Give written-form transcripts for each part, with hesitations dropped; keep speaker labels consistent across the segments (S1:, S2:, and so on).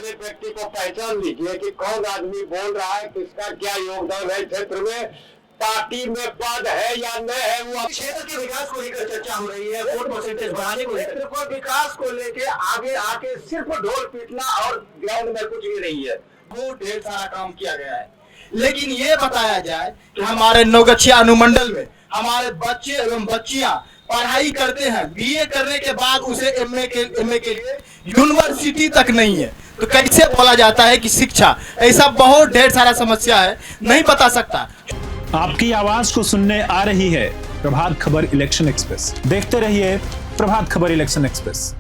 S1: जाने व्यक्ति को पहचान लीजिए कि कौन आदमी बोल रहा है, किसका क्या योगदान है क्षेत्र में, पार्टी में पद है या न है। वो
S2: क्षेत्र के विकास को लेकर चर्चा हो रही है, वोट परसेंटेज बढ़ाने को लेकर,
S1: विकास को लेकर आगे आके सिर्फ ढोल पीटना और ग्राउंड में कुछ भी नहीं है।
S2: वो ढेर सारा काम किया गया है, लेकिन ये बताया जाए कि हमारे नौगछिया अनुमंडल में हमारे बच्चे एवं बच्चियां पढ़ाई करते हैं, बीए करने के बाद उसे एमए के लिए यूनिवर्सिटी तक नहीं है, तो कैसे बोला जाता है कि शिक्षा? ऐसा बहुत ढेर सारा समस्या है, नहीं बता सकता।
S3: आपकी आवाज को सुनने आ रही है प्रभात खबर इलेक्शन एक्सप्रेस। देखते रहिए प्रभात खबर इलेक्शन एक्सप्रेस।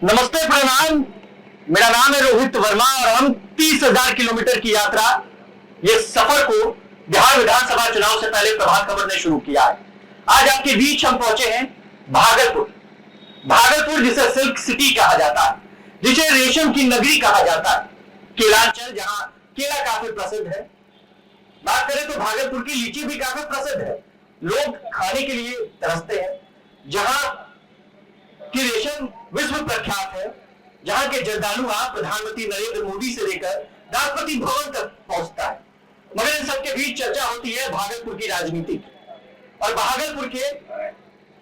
S1: नमस्ते, प्रणाम। मेरा नाम है रोहित वर्मा और हम 30,000 किलोमीटर की यात्रा, ये सफर को बिहार विधानसभा चुनाव से पहले प्रभात खबर ने शुरू किया है। आज आपके बीच हम पहुंचे हैं भागलपुर। भागलपुर जिसे सिल्क सिटी कहा जाता है, जिसे रेशम की नगरी कहा जाता है, केलांचल जहां केला काफी प्रसिद्ध है। बात करें तो भागलपुर की लीची भी काफी प्रसिद्ध है, लोग खाने के लिए तरसते हैं। जहां की रेशम विश्व प्रख्यात है, जहां के जर्दालू आप प्रधानमंत्री नरेंद्र मोदी से लेकर राष्ट्रपति भवन तक पहुंचता है। मगर इन सबके बीच चर्चा होती है भागलपुर की राजनीति और भागलपुर के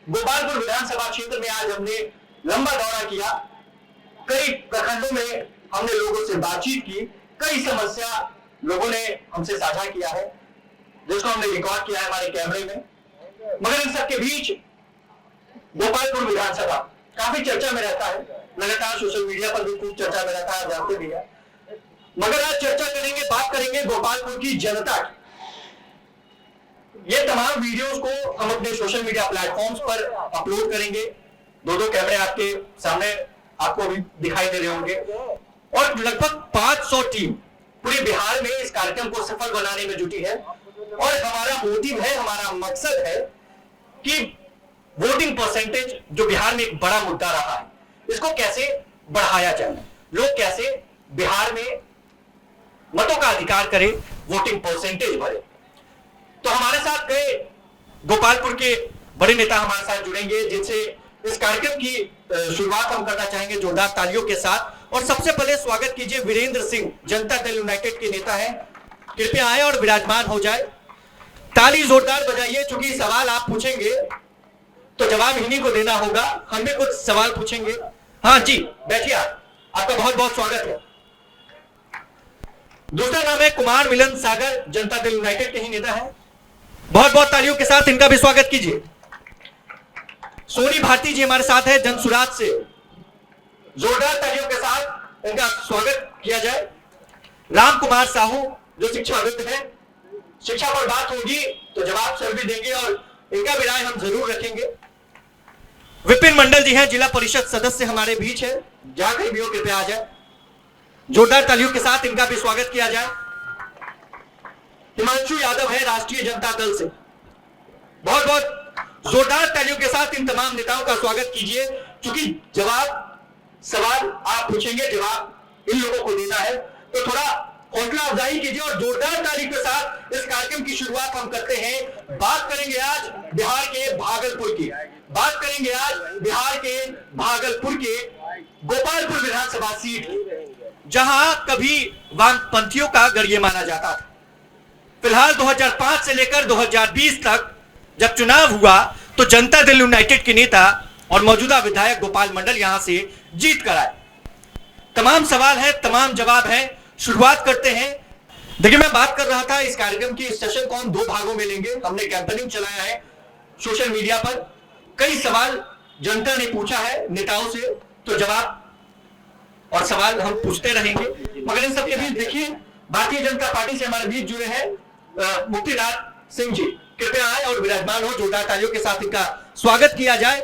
S1: गोपालपुर विधानसभा क्षेत्र में आज हमने लंबा दौरा किया। कई प्रखंडों में हमने लोगों से बातचीत की, कई समस्या लोगों ने हमसे साझा किया है, जिसको हमने रिकॉर्ड किया है हमारे कैमरे में। मगर इन सबके बीच गोपालपुर विधानसभा काफी चर्चा में रहता है, लगातार सोशल मीडिया पर भी खूब चर्चा में रहता है, जानते भी है। मगर आज चर्चा करेंगे, बात करेंगे गोपालपुर की जनता की। ये तमाम वीडियोस को हम अपने सोशल मीडिया प्लेटफॉर्म्स पर अपलोड करेंगे। दो कैमरे आपके सामने आपको अभी दिखाई दे रहे होंगे और लगभग 500 टीम पूरे बिहार में इस कार्यक्रम को सफल बनाने में जुटी है। और हमारा मोटिव है, हमारा मकसद है कि वोटिंग परसेंटेज जो बिहार में एक बड़ा मुद्दा रहा है, इसको कैसे बढ़ाया जाए, लोग कैसे बिहार में मतों का अधिकार करें, वोटिंग परसेंटेज बढ़े। तो हमारे साथ कई गोपालपुर के बड़े नेता हमारे साथ जुड़ेंगे, जिनसे इस कार्यक्रम की शुरुआत हम करना चाहेंगे जोरदार तालियों के साथ। और सबसे पहले स्वागत कीजिए वीरेंद्र सिंह, जनता दल यूनाइटेड के नेता हैं। कृपया आए और विराजमान हो जाए, ताली जोरदार बजाइए। चूंकि सवाल आप पूछेंगे तो जवाब इन्हीं को देना होगा, हम भी कुछ सवाल पूछेंगे। हाँ जी, बैठिए, आपका बहुत बहुत स्वागत है। दूसरा नाम है कुमार मिलन सागर, जनता दल यूनाइटेड के ही नेता है, बहुत बहुत तालियों के साथ इनका भी स्वागत कीजिए। सोनी भारती जी हमारे साथ है जनसुराज से, जोरदार तालियों के साथ इनका स्वागत किया जाए। राम कुमार साहू जो शिक्षाविद है, शिक्षा पर बात होगी तो जवाब सर भी देंगे और इनका भी राय हम जरूर रखेंगे। विपिन मंडल जी हैं, जिला परिषद सदस्य हमारे बीच है, जहां कहीं भी हो कृपया आ जाए, जोरदार तालियों के साथ इनका भी स्वागत किया जाए। हिमांशु यादव है राष्ट्रीय जनता दल से, बहुत बहुत जोरदार तालियों के साथ इन तमाम नेताओं का स्वागत कीजिए। क्योंकि सवाल आप पूछेंगे, जवाब इन लोगों को देना है, तो थोड़ा हौसला अफजाई कीजिए और जोरदार ताली के साथ इस कार्यक्रम की शुरुआत हम करते हैं। बात करेंगे आज बिहार के भागलपुर की, बात करेंगे आज बिहार के भागलपुर के गोपालपुर विधानसभा सीट की, जहां कभी वामपंथियों का गढ़ ये माना जाता था। फिलहाल 2005 से लेकर 2020 तक जब चुनाव हुआ तो जनता दल यूनाइटेड के नेता और मौजूदा विधायक गोपाल मंडल यहां से जीत कर आए। तमाम सवाल है, तमाम जवाब है, शुरुआत करते हैं। देखिए, मैं बात कर रहा था इस कार्यक्रम की, इस सेशन को हम 2 भागों में लेंगे। हमने कैंपेनिंग चलाया है सोशल मीडिया पर, कई सवाल जनता ने पूछा है नेताओं से, तो जवाब और सवाल हम पूछते रहेंगे। मगर इन सबके बीच देखिए, भारतीय जनता पार्टी से हमारे बीच जुड़े हैं मुक्तिनाथ सिंह जी, कृपया आए और विराजमान हो, जोरदार तालियों के साथ इनका स्वागत किया जाए।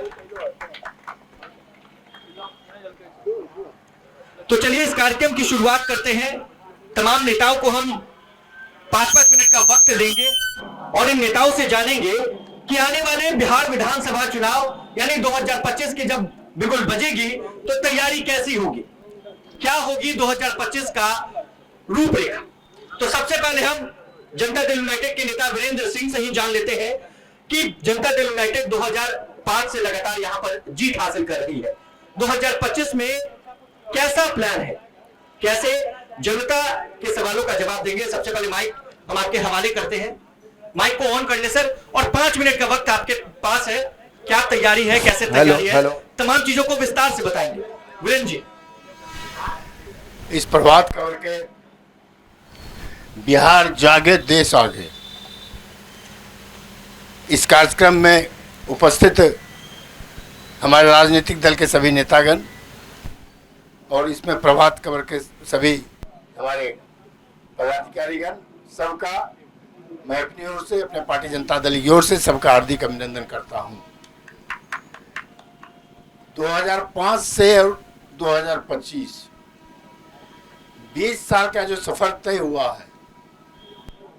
S1: तो चलिए इस कार्यक्रम की शुरुआत करते हैं। तमाम नेताओं को हम 5-5 मिनट का वक्त देंगे और इन नेताओं से जानेंगे कि आने वाले बिहार विधानसभा चुनाव यानी 2025 की जब बिगुल बजेगी तो तैयारी कैसी होगी, क्या होगी 2025 का रूपरेखा। तो सबसे पहले हम जनता दल यूनाइटेड के नेता वीरेंद्र सिंह से ही जान लेते हैं कि जनता दल यूनाइटेड 2005 से लगातार यहां पर जीत हासिल कर रही है। 2025 में कैसा प्लान है, कैसे जनता के सवालों का जवाब देंगे? सबसे पहले माइक हम आपके हवाले करते हैं। माइक को ऑन कर ले सर, और 5 मिनट का वक्त आपके पास है। क्या तैयारी है, कैसे तैयारी है, तमाम चीजों को विस्तार से बताएंगे वीरेंद्र जी।
S4: इस प्रभात खबर के बिहार जागे देश आगे इस कार्यक्रम में उपस्थित हमारे राजनीतिक दल के सभी नेतागण और इसमें प्रभात खबर के सभी हमारे पदाधिकारीगण, सबका मैं अपनी ओर से, अपने पार्टी जनता दल की ओर से सबका हार्दिक अभिनंदन करता हूं। 2005 से और 2025 20 साल का जो सफर तय हुआ है,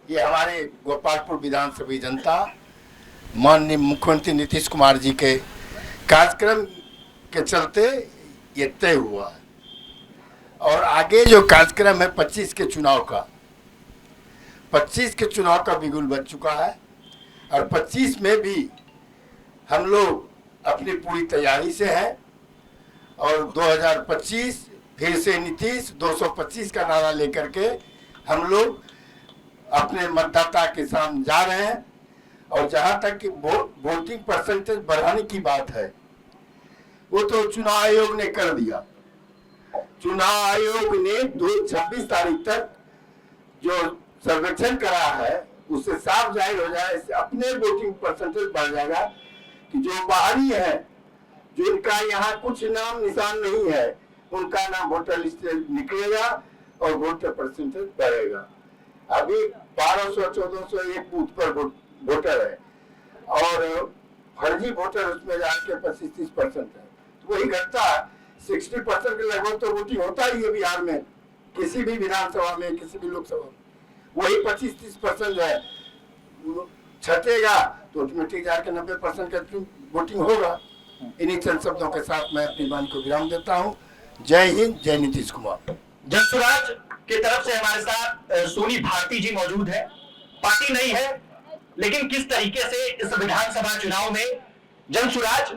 S4: ये हमारे गोपालपुर विधानसभा जनता माननीय मुख्यमंत्री नीतीश कुमार जी के कार्यक्रम के चलते ये तय हुआ है। और आगे जो कार्यक्रम है 25 के चुनाव का, 25 के चुनाव का बिगुल बज चुका है और 25 में भी हम लोग अपनी पूरी तैयारी से हैं। और 2025 फिर से नीतीश 225 का नारा लेकर के हम लोग अपने मतदाता के सामने जा रहे हैं। और जहां तक कि वोटिंग परसेंटेज बढ़ाने की बात है, वो तो चुनाव आयोग ने कर दिया। चुनाव आयोग ने 26 तारीख तक जो सर्वेक्षण करा है उससे साफ जाहिर हो जाए, अपने वोटिंग परसेंटेज बढ़ जाएगा कि जो बाहरी है, जिनका यहाँ कुछ नाम निशान नहीं है, उनका नाम वोटर लिस्ट से निकलेगा और वोटर परसेंटेज बढ़ेगा। अभी 1200-1400 एक बूथ पर वोटर है और फर्जी वोटर उसमें जाके 25-30% है, तो वही घटता 60% के लगभग तो वोटिंग होता ही है बिहार में, किसी भी विधानसभा में, किसी भी लोकसभा में। वही 25-30% है छटेगा तो ऑटोमेटिक जाके 90% का वोटिंग होगा। इन्हीं चंद शब्दों के साथ मैं अपनी बात को विराम देता हूँ। जय हिंद, जय नीतीश कुमार।
S1: जनसुराज की तरफ से हमारे साथ सोनी भारती जी मौजूद है। पार्टी नहीं है, लेकिन किस तरीके से इस विधानसभा चुनाव में जनसुराज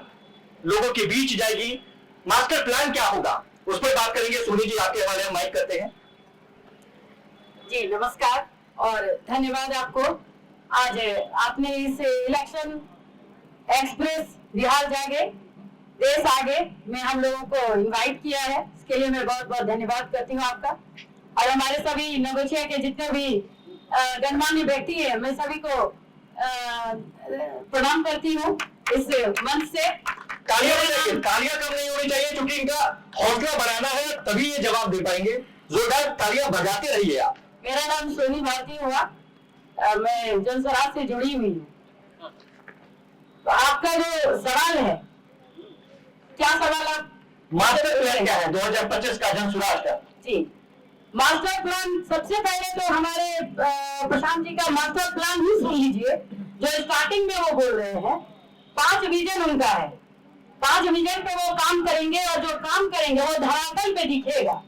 S1: लोगों के बीच जाएगी, मास्टर प्लान क्या होगा, उस पर बात करेंगे। सोनी जी आपके हवाले हम माइक करते हैं।
S5: जी नमस्कार और धन्यवाद आपको। आज आपने इस इलेक्शन एक्सप्रेस बिहार जागे देश आगे में हम लोगों को इनवाइट किया है, इसके लिए मैं बहुत बहुत धन्यवाद करती हूँ आपका। और हमारे सभी नगोचिया के जितने भी गणमान्य व्यक्ति हैं, मैं सभी को प्रणाम करती हूँ इस मंच से।
S1: तालियां कम नहीं होनी चाहिए, क्योंकि इनका हौसला बढ़ाना है, तभी ये जवाब दे पाएंगे। जोरदार तालियां बजाते रहिए आप।
S5: मेरा नाम सोनी भारती हुआ, मैं जनसुराज से जुड़ी हुई हूँ। तो आपका जो सवाल है, क्या सवाल आप?
S1: मास्टर प्लान क्या है 2025 का जनसुराज का?
S5: जी, मास्टर प्लान सबसे पहले तो हमारे प्रशांत जी का मास्टर प्लान ही सुन लीजिए, जो स्टार्टिंग में वो बोल रहे हैं। 5 विजन उनका है, 5 विजन पे वो काम करेंगे और जो काम करेंगे वो धरातल पे दिखेगा,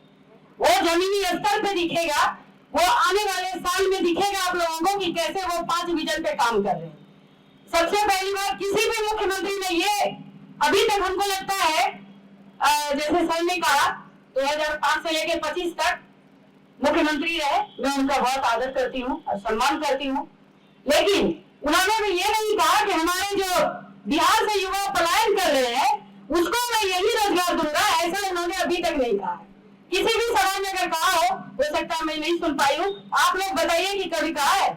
S5: वो जमीनी स्तर पे दिखेगा, वो आने वाले साल में दिखेगा आप लोगों को कि कैसे वो 5 विजन पे काम कर रहे हैं। सबसे पहली बात, किसी भी मुख्यमंत्री ने ये अभी तक हमको लगता है, जैसे सर ने कहा 2005 से लेकर 25 तक मुख्यमंत्री रहे, मैं उनका बहुत आदर करती हूँ और सम्मान करती हूँ, लेकिन उन्होंने भी ये नहीं कहा कि हमारे जो बिहार से युवा पलायन कर रहे हैं उसको मैं यही रोजगार दूंगा, ऐसा उन्होंने अभी तक नहीं कहा है। किसी भी सवाल में अगर कहा हो सकता है मैं नहीं सुन पाई हूँ, आप लोग बताइए कि कभी कहा है,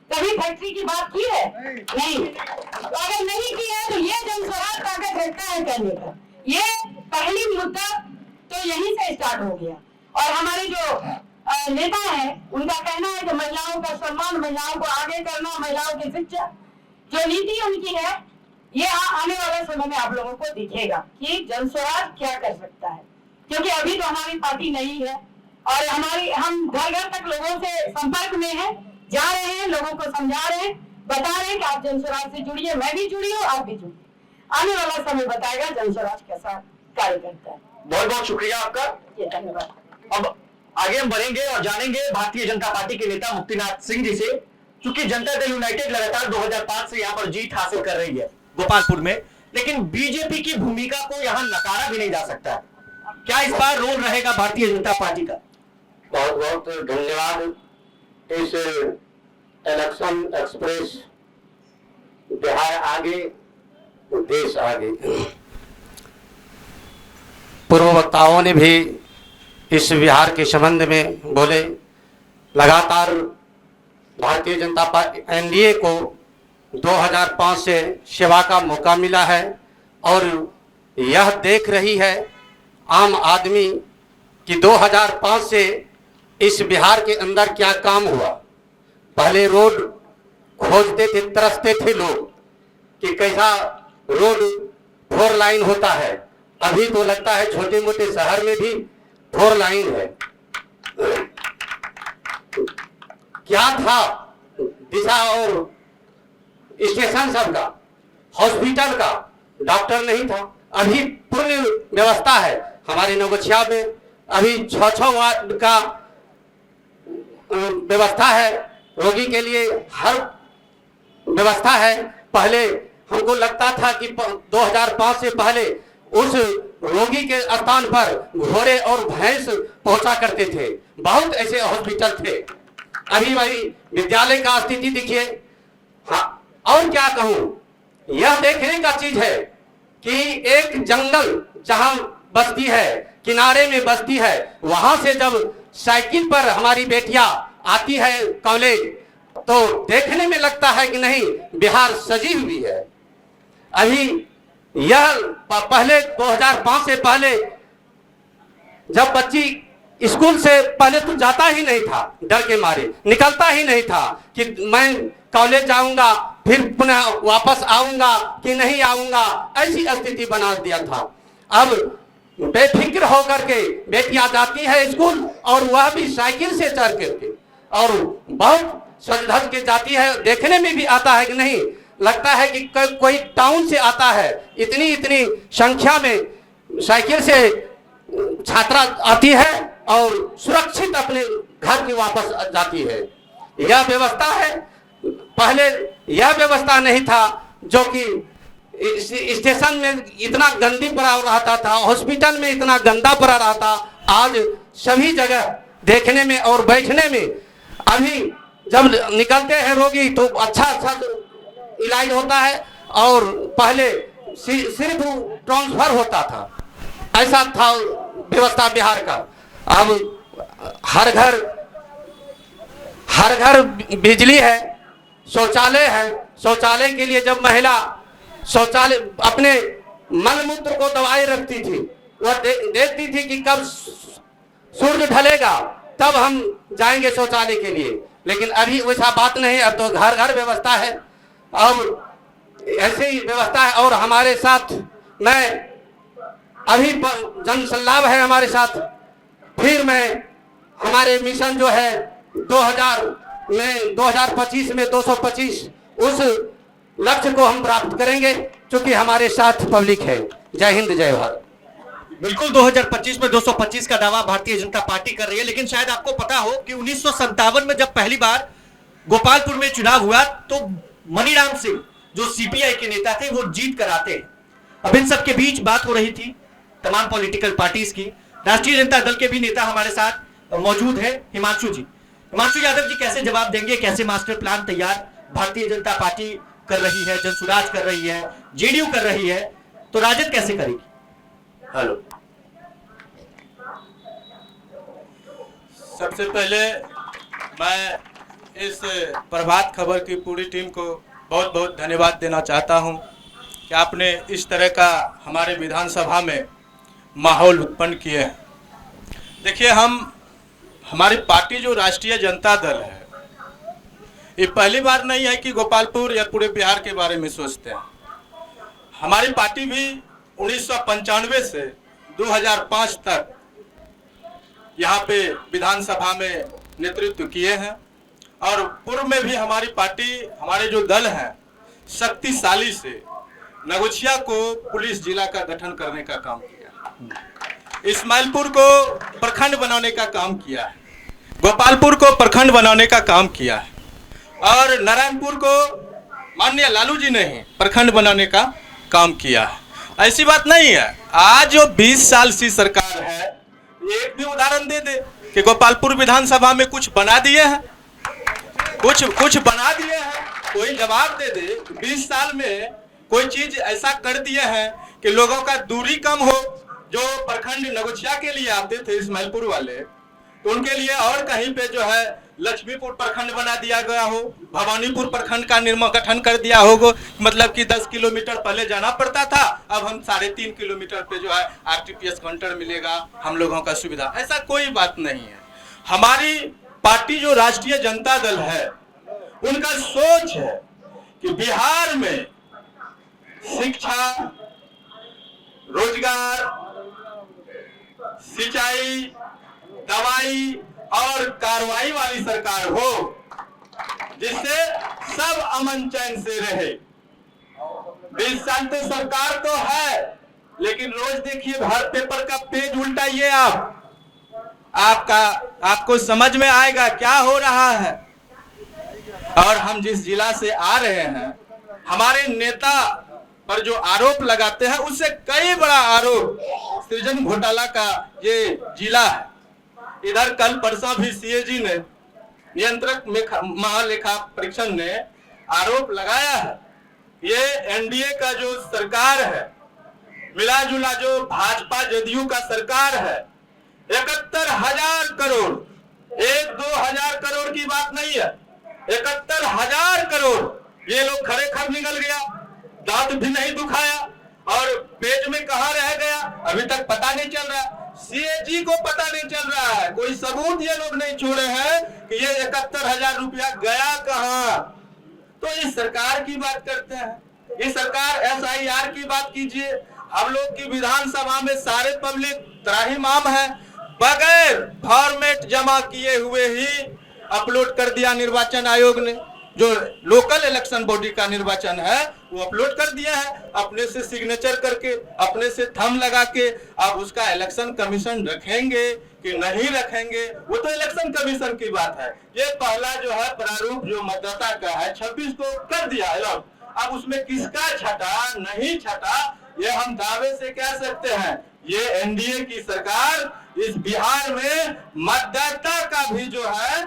S5: कभी फैक्ट्री की बात की है? नहीं। तो अगर नहीं की है तो ये जनसुराज ताकत रखता है कहने का, ये पहली मुद्दा तो यहीं से स्टार्ट हो गया। और हमारे जो नेता है उनका कहना है कि महिलाओं का सम्मान, महिलाओं को आगे करना, महिलाओं की शिक्षा, जो नीति उनकी है, ये आने वाले समय में आप लोगों को दिखेगा कि जनसुराज क्या कर सकता है। क्योंकि अभी तो हमारी पार्टी नहीं है और हम घर घर तक लोगों से संपर्क में हैं, जा रहे हैं, लोगों को समझा रहे हैं, बता रहे हैं कि आप जनसुराज से जुड़िए, मैं भी जुड़ी हूँ, आप भी जुड़िए। आने वाला समय बताएगा जनसुराज कैसा कार्य करता है।
S1: बहुत बहुत शुक्रिया आपका,
S5: धन्यवाद।
S1: अब आगे हम बढ़ेंगे और जानेंगे भारतीय जनता पार्टी के नेता मुक्तिनाथ सिंह जी से क्योंकि जनता दल यूनाइटेड लगातार 2005 से यहां पर जीत हासिल कर रही है गोपालपुर में, लेकिन बीजेपी की भूमिका को यहां नकारा भी नहीं जा सकता। क्या इस बार रोल रहेगा भारतीय जनता पार्टी का?
S4: बहुत बहुत धन्यवाद। इस इलेक्शन एक्सप्रेस, बिहार आगे देश आगे। पूर्व वक्ताओं ने भी इस बिहार के संबंध में बोले। लगातार भारतीय जनता पार्टी एनडीए को 2005 से सेवा का मौका मिला है और यह देख रही है आम आदमी कि 2005 से इस बिहार के अंदर क्या काम हुआ। पहले रोड खोजते थे, तरसते थे लोग कि कैसा रोड 4 लाइन होता है। अभी तो लगता है छोटे मोटे शहर में भी 4 लाइन है। क्या था दिशा और स्टेशन सबका, हॉस्पिटल का डॉक्टर नहीं था। अभी पूर्ण व्यवस्था है हमारे नवगछिया में। अभी 6-6 वार्ड का व्यवस्था है, रोगी के लिए हर व्यवस्था है। पहले हमको लगता था कि 2005 से पहले उस रोगी के स्थान पर घोड़े और भैंस पहुंचा करते थे। बहुत ऐसे हॉस्पिटल थे। अभी वही विद्यालय का स्थिति देखिए। हाँ, और क्या कहूं, यह देखने का चीज है कि एक जंगल जहां बस्ती है, किनारे में बस्ती है, वहां से जब साइकिल पर हमारी बेटियां आती है कॉलेज, तो देखने में लगता है कि नहीं बिहार सजी हुई है। अभी यह पहले 2005 से पहले जब बच्ची स्कूल से पहले तो जाता ही नहीं था, डर के मारे निकलता ही नहीं था कि मैं कॉलेज जाऊंगा फिर पुनः वापस आऊंगा कि नहीं आऊंगा, ऐसी स्थिति बना दिया था। अब बेफिक्र होकर के बेटियां जाती है स्कूल और वह भी साइकिल से चढ़ करके, और बहुत सज धज के जाती है। देखने में भी आता है कि नहीं लगता है कि कोई टाउन से आता है। इतनी संख्या में साइकिल से छात्रा आती है और सुरक्षित अपने घर की वापस जाती है। यह व्यवस्था है। पहले यह व्यवस्था नहीं था, जो कि स्टेशन में इतना गंदी पड़ा रहता था, हॉस्पिटल में इतना गंदा पड़ा रहता। आज सभी जगह देखने में और बैठने में, अभी जब निकलते हैं रोगी तो अच्छा इलाज होता है, और पहले सिर्फ ट्रांसफर होता था। ऐसा था व्यवस्था बिहार का। अब हर घर बिजली है, शौचालय है। शौचालय के लिए जब महिला शौचालय अपने मल मूत्र को दबाए रखती थी, वह देखती थी कि कब सूर्य ढलेगा तब हम जाएंगे शौचालय के लिए। लेकिन अभी वैसा बात नहीं, अब तो घर घर व्यवस्था है। अब ऐसे ही व्यवस्था है। और हमारे साथ मैं अभी जनसल्लाभ है हमारे साथ। फिर मैं हमारे मिशन जो है 2025 में 225 उस लक्ष्य को हम प्राप्त करेंगे, क्योंकि हमारे साथ पब्लिक है। जय हिंद, जय भारत।
S1: बिल्कुल 2025 में 225 का दावा भारतीय जनता पार्टी कर रही है। लेकिन शायद आपको पता हो कि 1957 में जब पहली बार गोपालपुर में चुनाव हुआ तो मनीराम सिंह जो सीपीआई के नेता थे वो जीत कर आते। अब इन सब के बीच बात हो रही थी तमाम पॉलिटिकल पार्टीज की। राष्ट्रीय जनता दल के भी नेता हमारे साथ मौजूद है, हिमांशु जी। हिमांशु यादव जी कैसे जवाब देंगे, कैसे मास्टर प्लान तैयार भारतीय जनता पार्टी कर रही है, जनसुराज कर रही है, जेडीयू कर रही है, तो राजद कैसे करेगी?
S6: हेलो, सबसे पहले मैं इस प्रभात खबर की पूरी टीम को बहुत बहुत धन्यवाद देना चाहता हूं कि आपने इस तरह का हमारे विधानसभा में माहौल उत्पन्न किए हैं। देखिए, हमारी पार्टी जो राष्ट्रीय जनता दल है, ये पहली बार नहीं है कि गोपालपुर या पूरे बिहार के बारे में सोचते हैं। हमारी पार्टी भी 1995 से 2005 तक यहाँ पे विधानसभा में नेतृत्व किए हैं, और पूर्व में भी हमारी पार्टी, हमारे जो दल हैं, शक्तिशाली से नगोछिया को पुलिस जिला का गठन करने का काम किया, इस्माइलपुर को प्रखंड बनाने का काम किया है, गोपालपुर को प्रखंड बनाने का काम किया है। और नारायणपुर को माननीय लालू जी ने ही प्रखंड बनाने का काम किया है। ऐसी बात नहीं है। आज जो 20 साल से सरकार है, एक भी उदाहरण दे दे कि गोपालपुर विधानसभा में कुछ बना दिए हैं, कुछ बना दिए हैं, कोई जवाब दे दे। 20 साल में कोई चीज ऐसा कर दिए हैं कि लोगों का दूरी कम हो। जो प्रखंड नगोचिया के लिए आते थे इस्माइलपुर वाले, तो उनके लिए और कहीं पे जो है लक्ष्मीपुर प्रखंड बना दिया गया हो, भवानीपुर प्रखंड का गठन कर दिया होगा। मतलब कि 10 किलोमीटर पहले जाना पड़ता था, अब हम 3.5 किलोमीटर पे जो है RTPS काउंटर मिलेगा, हम लोगों का सुविधा। ऐसा कोई बात नहीं है। हमारी पार्टी जो राष्ट्रीय जनता दल है, उनका सोच है कि बिहार में शिक्षा, रोजगार, सिंचाई, दवाई और कार्रवाई वाली सरकार हो, जिससे सब अमन चैन से रहे। 20 साल तो सरकार तो है, लेकिन रोज देखिए हर पेपर का पेज उल्टाइए आपको समझ में आएगा क्या हो रहा है। और हम जिस जिला से आ रहे हैं, हमारे नेता पर जो आरोप लगाते हैं, उससे कई बड़ा आरोप सृजन घोटाला का ये जिला है। इधर कल परसों भी CAG ने, नियंत्रक महालेखा परीक्षण ने आरोप लगाया है। ये NDA का जो सरकार है, मिला जुला जो भाजपा जदयू का सरकार है, 71,000 करोड़, 1-2 हजार करोड़ की बात नहीं है, 71,000 करोड़ ये लोग खड़े खर निकल गया, दांत भी नहीं दुखाया और पेट में कहां रह गया अभी तक पता नहीं चल रहा। CAG को पता नहीं चल रहा है, कोई सबूत ये लोग नहीं छोड़े हैं कि ये 71,000 रुपया गया कहां। तो इस सरकार की बात करते हैं, ये सरकार SIR की बात कीजिए। हम लोग की विधानसभा में सारे पब्लिक त्राहिमाम है, बगैर फॉर्मेट जमा किए हुए ही अपलोड कर दिया निर्वाचन आयोग ने। जो लोकल इलेक्शन बॉडी का निर्वाचन है वो अपलोड कर दिया है, अपने से सिग्नेचर करके, अपने से थंब लगा के। अब उसका इलेक्शन कमीशन रखेंगे कि नहीं रखेंगे, वो तो इलेक्शन कमीशन की बात है। ये पहला जो है प्रारूप जो मतदाता का है 26 को कर दिया है। अब उसमें किसका छटा नहीं छटा ये हम दावे से कह सकते हैं। ये NDA की सरकार इस बिहार में मतदाता का भी जो है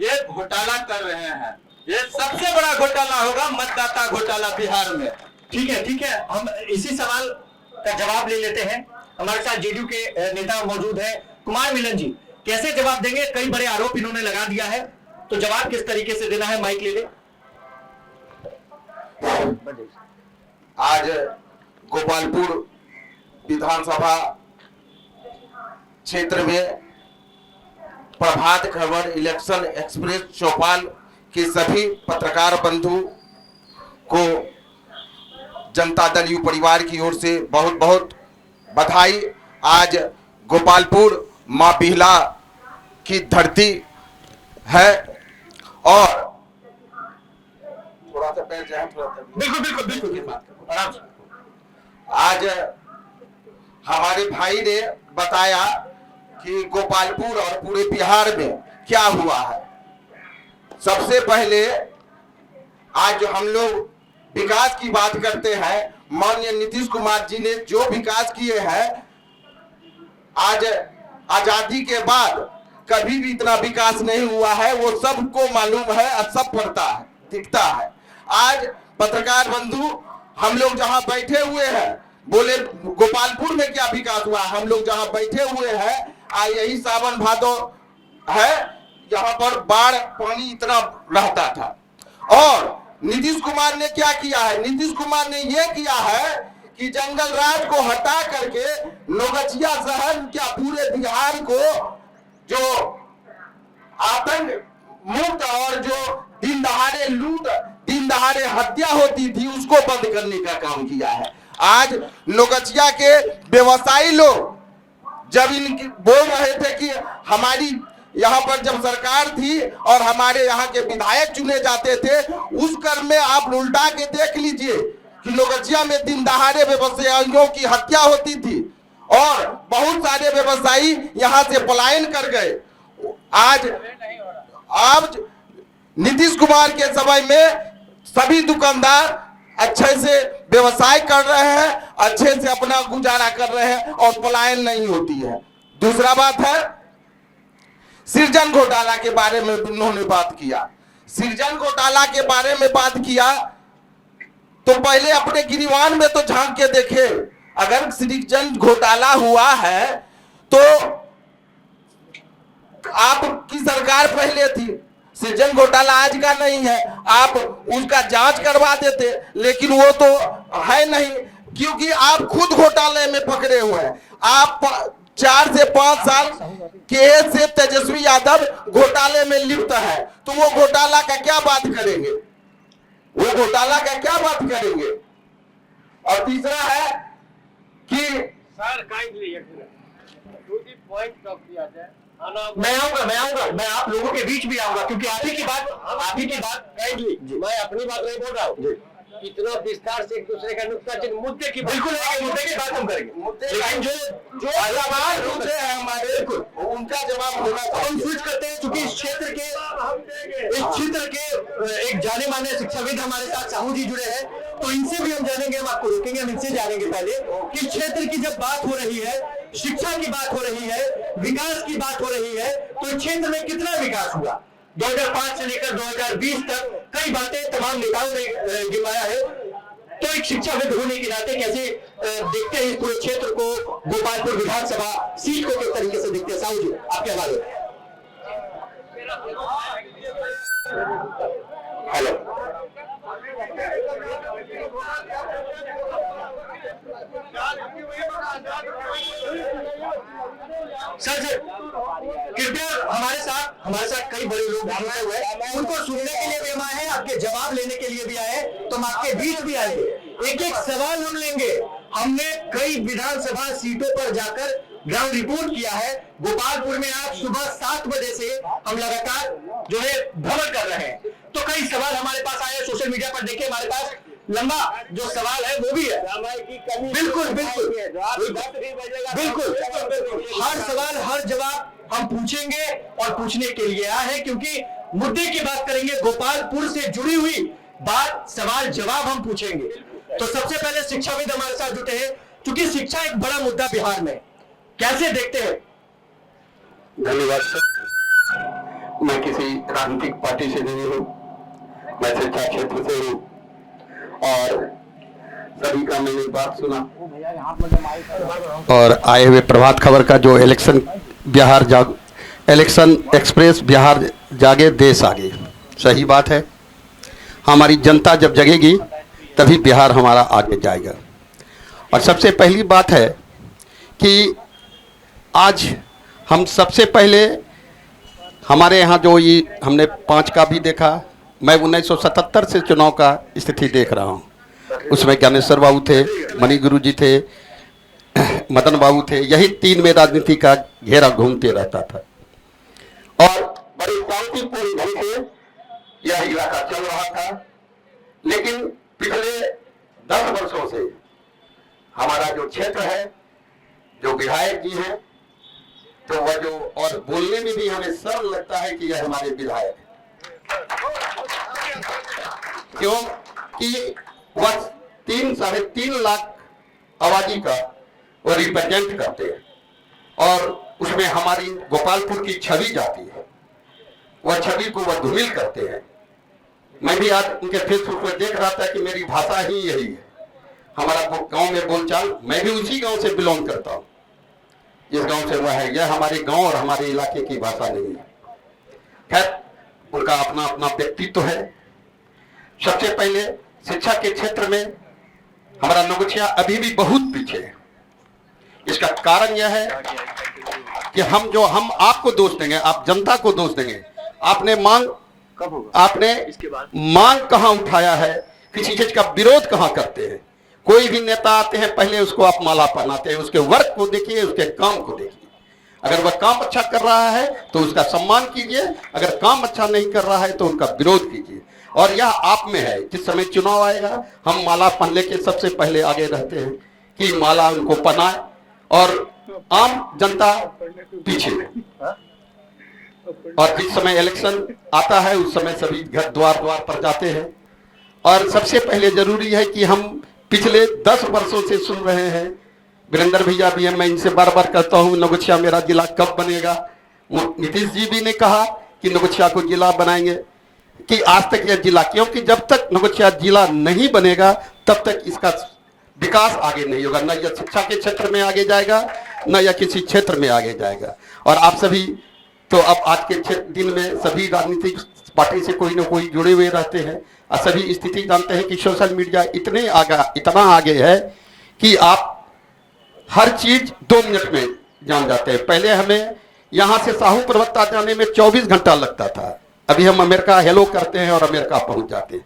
S6: ये घोटाला कर रहे हैं। ये सबसे बड़ा घोटाला होगा, मतदाता घोटाला बिहार में।
S1: ठीक है, हम इसी सवाल का जवाब ले लेते हैं। हमारे साथ JDU के नेता मौजूद हैं, कुमार मिलन जी। कैसे जवाब देंगे? कई बड़े आरोप इन्होंने लगा दिया है, तो जवाब किस तरीके से देना है? माइक ले ले।
S7: आज गोपालपुर विधानसभा क्षेत्र में प्रभात खबर इलेक्शन एक्सप्रेस चौपाल के सभी पत्रकार बंधु को जनता दल यू परिवार की ओर से बहुत बहुत बधाई। आज गोपालपुर मां बिहला की धरती है और थोड़ा सा पैर जाए,
S1: बिल्कुल आराम से।
S7: आज हमारे भाई ने बताया कि गोपालपुर और पूरे बिहार में क्या हुआ है। सबसे पहले आज जो हम लोग विकास की बात करते हैं, माननीय नीतीश कुमार जी ने जो विकास किए हैं, आज आजादी के बाद कभी भी इतना विकास नहीं हुआ है, वो सबको मालूम है और सब पढ़ता है, दिखता है। आज पत्रकार बंधु हम लोग जहां बैठे हुए हैं, बोले गोपालपुर में क्या विकास हुआ। हम लोग जहां बैठे हुए हैं, यही सावन भादो है, यहाँ पर बाढ़ पानी इतना रहता था। और नीतीश कुमार ने क्या किया है? नीतीश कुमार ने यह किया है कि जंगल राज को हटा करके नौगछिया शहर क्या पूरे बिहार को जो आतंक मुक्त और जो दिन दहाड़े लूट, दिन दहाड़े हत्या होती थी, उसको बंद करने का काम किया है। आज नौगछिया के व्यवसायी लोग जब इनकी बोल रहे थे कि हमारी यहाँ पर जब सरकार थी और हमारे यहाँ के विधायक चुने जाते थे, उस क्रम में आप उल्टा के देख लीजिए कि नौगछिया में दिन दहाड़े व्यवसायियों की हत्या होती थी और बहुत सारे व्यवसायी यहाँ से पलायन कर गए। आज नीतीश कुमार के समय में सभी दुकानदार अच्छे से व्यवसाय कर रहे हैं, अच्छे से अपना गुजारा कर रहे हैं और पलायन नहीं होती है। दूसरा बात है सृजन घोटाला के बारे में उन्होंने बात किया। सृजन घोटाला के बारे में बात किया तो पहले अपने गिरवान में तो झांक के देखे। अगर सृजन घोटाला हुआ है तो आपकी सरकार पहले थी, सृजन घोटाला आज का नहीं है, आप उसका जांच करवा देते, लेकिन वो तो है नहीं, क्योंकि आप खुद घोटाले में पकड़े हुए हैं। आप 4 से 5 साल के से तेजस्वी यादव घोटाले में लिप्त है, तो वो घोटाला का क्या बात करेंगे, वो घोटाला का क्या बात करेंगे। और तीसरा है कि
S1: सर मैं आऊंगा मैं आप लोगों के बीच भी आऊंगा, क्योंकि आप ही की बात
S8: मैं अपनी बात नहीं बोल रहा हूँ। इतना विस्तार से एक दूसरे का नुक्ता मुद्दे की
S1: बिल्कुल मुद्दे की बात हम करेंगे, लेकिन जो
S7: सवाल पूछे हैं हमारे उनका जवाब होना चाहिए।
S1: हम स्विच करते हैं, क्योंकि इस क्षेत्र के एक जाने माने शिक्षाविद हमारे साथ साहू जी जुड़े हैं, तो इनसे भी हम जानेंगे। हम आपको रोकेंगे, हम इनसे जानेंगे पहले कि क्षेत्र की जब बात हो रही है, शिक्षा की बात हो रही है, विकास की बात हो रही है, तो इस क्षेत्र में कितना विकास हुआ। 2005 से लेकर 2020 तक कई बातें तमाम नेताओं ने गिनवाया है। तो एक शिक्षाविद होने के नाते कैसे देखते हैं इस पूरे क्षेत्र को, गोपालपुर विधानसभा सीट को किस तरीके से देखते हैं, साहू जी आपके हवाले। हेलो सर कृपया हमारे साथ कई बड़े लोग जुड़े हुए हैं, उनको सुनने के लिए भी हम आए हैं, आपके जवाब लेने के लिए भी आए हैं, तो हम आपके बीच भी आएंगे। एक एक सवाल हम लेंगे। हमने कई विधानसभा सीटों पर जाकर ग्राउंड रिपोर्ट किया है। गोपालपुर में आज सुबह 7 बजे से हम लगातार जो है भ्रमण कर रहे हैं, तो कई सवाल हमारे पास आए। सोशल मीडिया पर देखिए हमारे पास लंबा जो सवाल है वो भी है। बिल्कुल हर सवाल हर जवाब हम पूछेंगे, और पूछने के लिए आए हैं क्योंकि मुद्दे की बात करेंगे, गोपालपुर से जुड़ी हुई बात, सवाल जवाब हम पूछेंगे। तो सबसे पहले शिक्षाविद हमारे साथ जुटे हैं, क्योंकि शिक्षा एक बड़ा मुद्दा बिहार में, कैसे देखते हैं।
S4: धन्यवाद सर। मैं किसी राजनीतिक पार्टी से नहीं हूँ, मैं शिक्षा क्षेत्र से हूँ और सभी का मैंने बात सुना। और आए हुए प्रभात खबर का जो इलेक्शन एक्सप्रेस बिहार जागे देश आगे, सही बात है। हमारी जनता जब जगेगी तभी बिहार हमारा आगे जाएगा। और सबसे पहली बात है कि आज हम सबसे पहले हमारे यहाँ जो ये हमने 5 का भी देखा, मैं 1977 से चुनाव का स्थिति देख रहा हूँ। उसमें ज्ञानेश्वर बाबू थे, मणि गुरु जी थे, मदन बाबू थे, यही 3 में राजनीति का घेरा घूमते रहता था और बड़ी शांतिपूर्ण ढंग से यह इलाका चल रहा था। लेकिन पिछले 10 वर्षों से हमारा जो क्षेत्र है, जो विधायक जी हैं, तो वह जो और बोलने में भी हमें सरल लगता है कि यह हमारे विधायक क्यों कि वह 3-3.5 लाख आबादी का वो रिप्रेजेंट करते हैं और उसमें हमारी गोपालपुर की छवि जाती है, वह छवि को वह धूमिल करते हैं। मैं भी आज उनके फेसबुक पर देख रहा था कि मेरी भाषा ही यही है, हमारा गांव में बोलचाल, मैं भी उसी गांव से बिलोंग करता हूँ, जिस गांव से वह है। यह हमारे गांव और हमारे इलाके की भाषा नहीं है। खैर, उनका अपना अपना व्यक्तित्व है। सबसे पहले शिक्षा के क्षेत्र में हमारा नौगछिया अभी भी बहुत पीछे है। इसका कारण यह है कि हम आपको दोष देंगे, आप जनता को दोष देंगे। आपने मांग कहां उठाया है, किसी चीज का विरोध कहां करते हैं। कोई भी नेता आते हैं, पहले उसको आप माला पहनाते हैं, उसके वर्क को देखिए, उसके काम को देखिए। अगर वह काम अच्छा कर रहा है तो उसका सम्मान कीजिए, अगर काम अच्छा नहीं कर रहा है तो उनका विरोध कीजिए। और यह आप में है। जिस समय चुनाव आएगा, हम माला पहनने के सबसे पहले आगे रहते हैं कि माला उनको पहनाए और आम जनता पीछे।
S9: और जिस समय इलेक्शन आता है उस समय सभी घर द्वार द्वार पर जाते हैं। और सबसे पहले जरूरी है कि हम पिछले 10 वर्षों से सुन रहे हैं, वीरेंद्र भैया भी हैं, मैं इनसे बार बार कहता हूँ नौगछिया मेरा जिला कब बनेगा। नीतीश जी भी ने कहा कि नौगछिया को जिला बनाएंगे, कि आज तक यह जिला, क्योंकि जब तक नौगछिया जिला नहीं बनेगा तब तक इसका विकास आगे नहीं होगा, न यह शिक्षा के क्षेत्र में आगे जाएगा न यह किसी क्षेत्र में आगे जाएगा। और आप सभी तो अब आज के दिन में सभी राजनीतिक पार्टी से कोई न कोई जुड़े हुए रहते हैं और सभी स्थिति जानते हैं कि सोशल मीडिया इतना आगे है कि आप हर चीज 2 मिनट में जान जाते हैं। पहले हमें यहाँ से साहू पर्वत जाने में 24 घंटा लगता था, अभी हम अमेरिका हेलो करते हैं और अमेरिका पहुंच जाते हैं।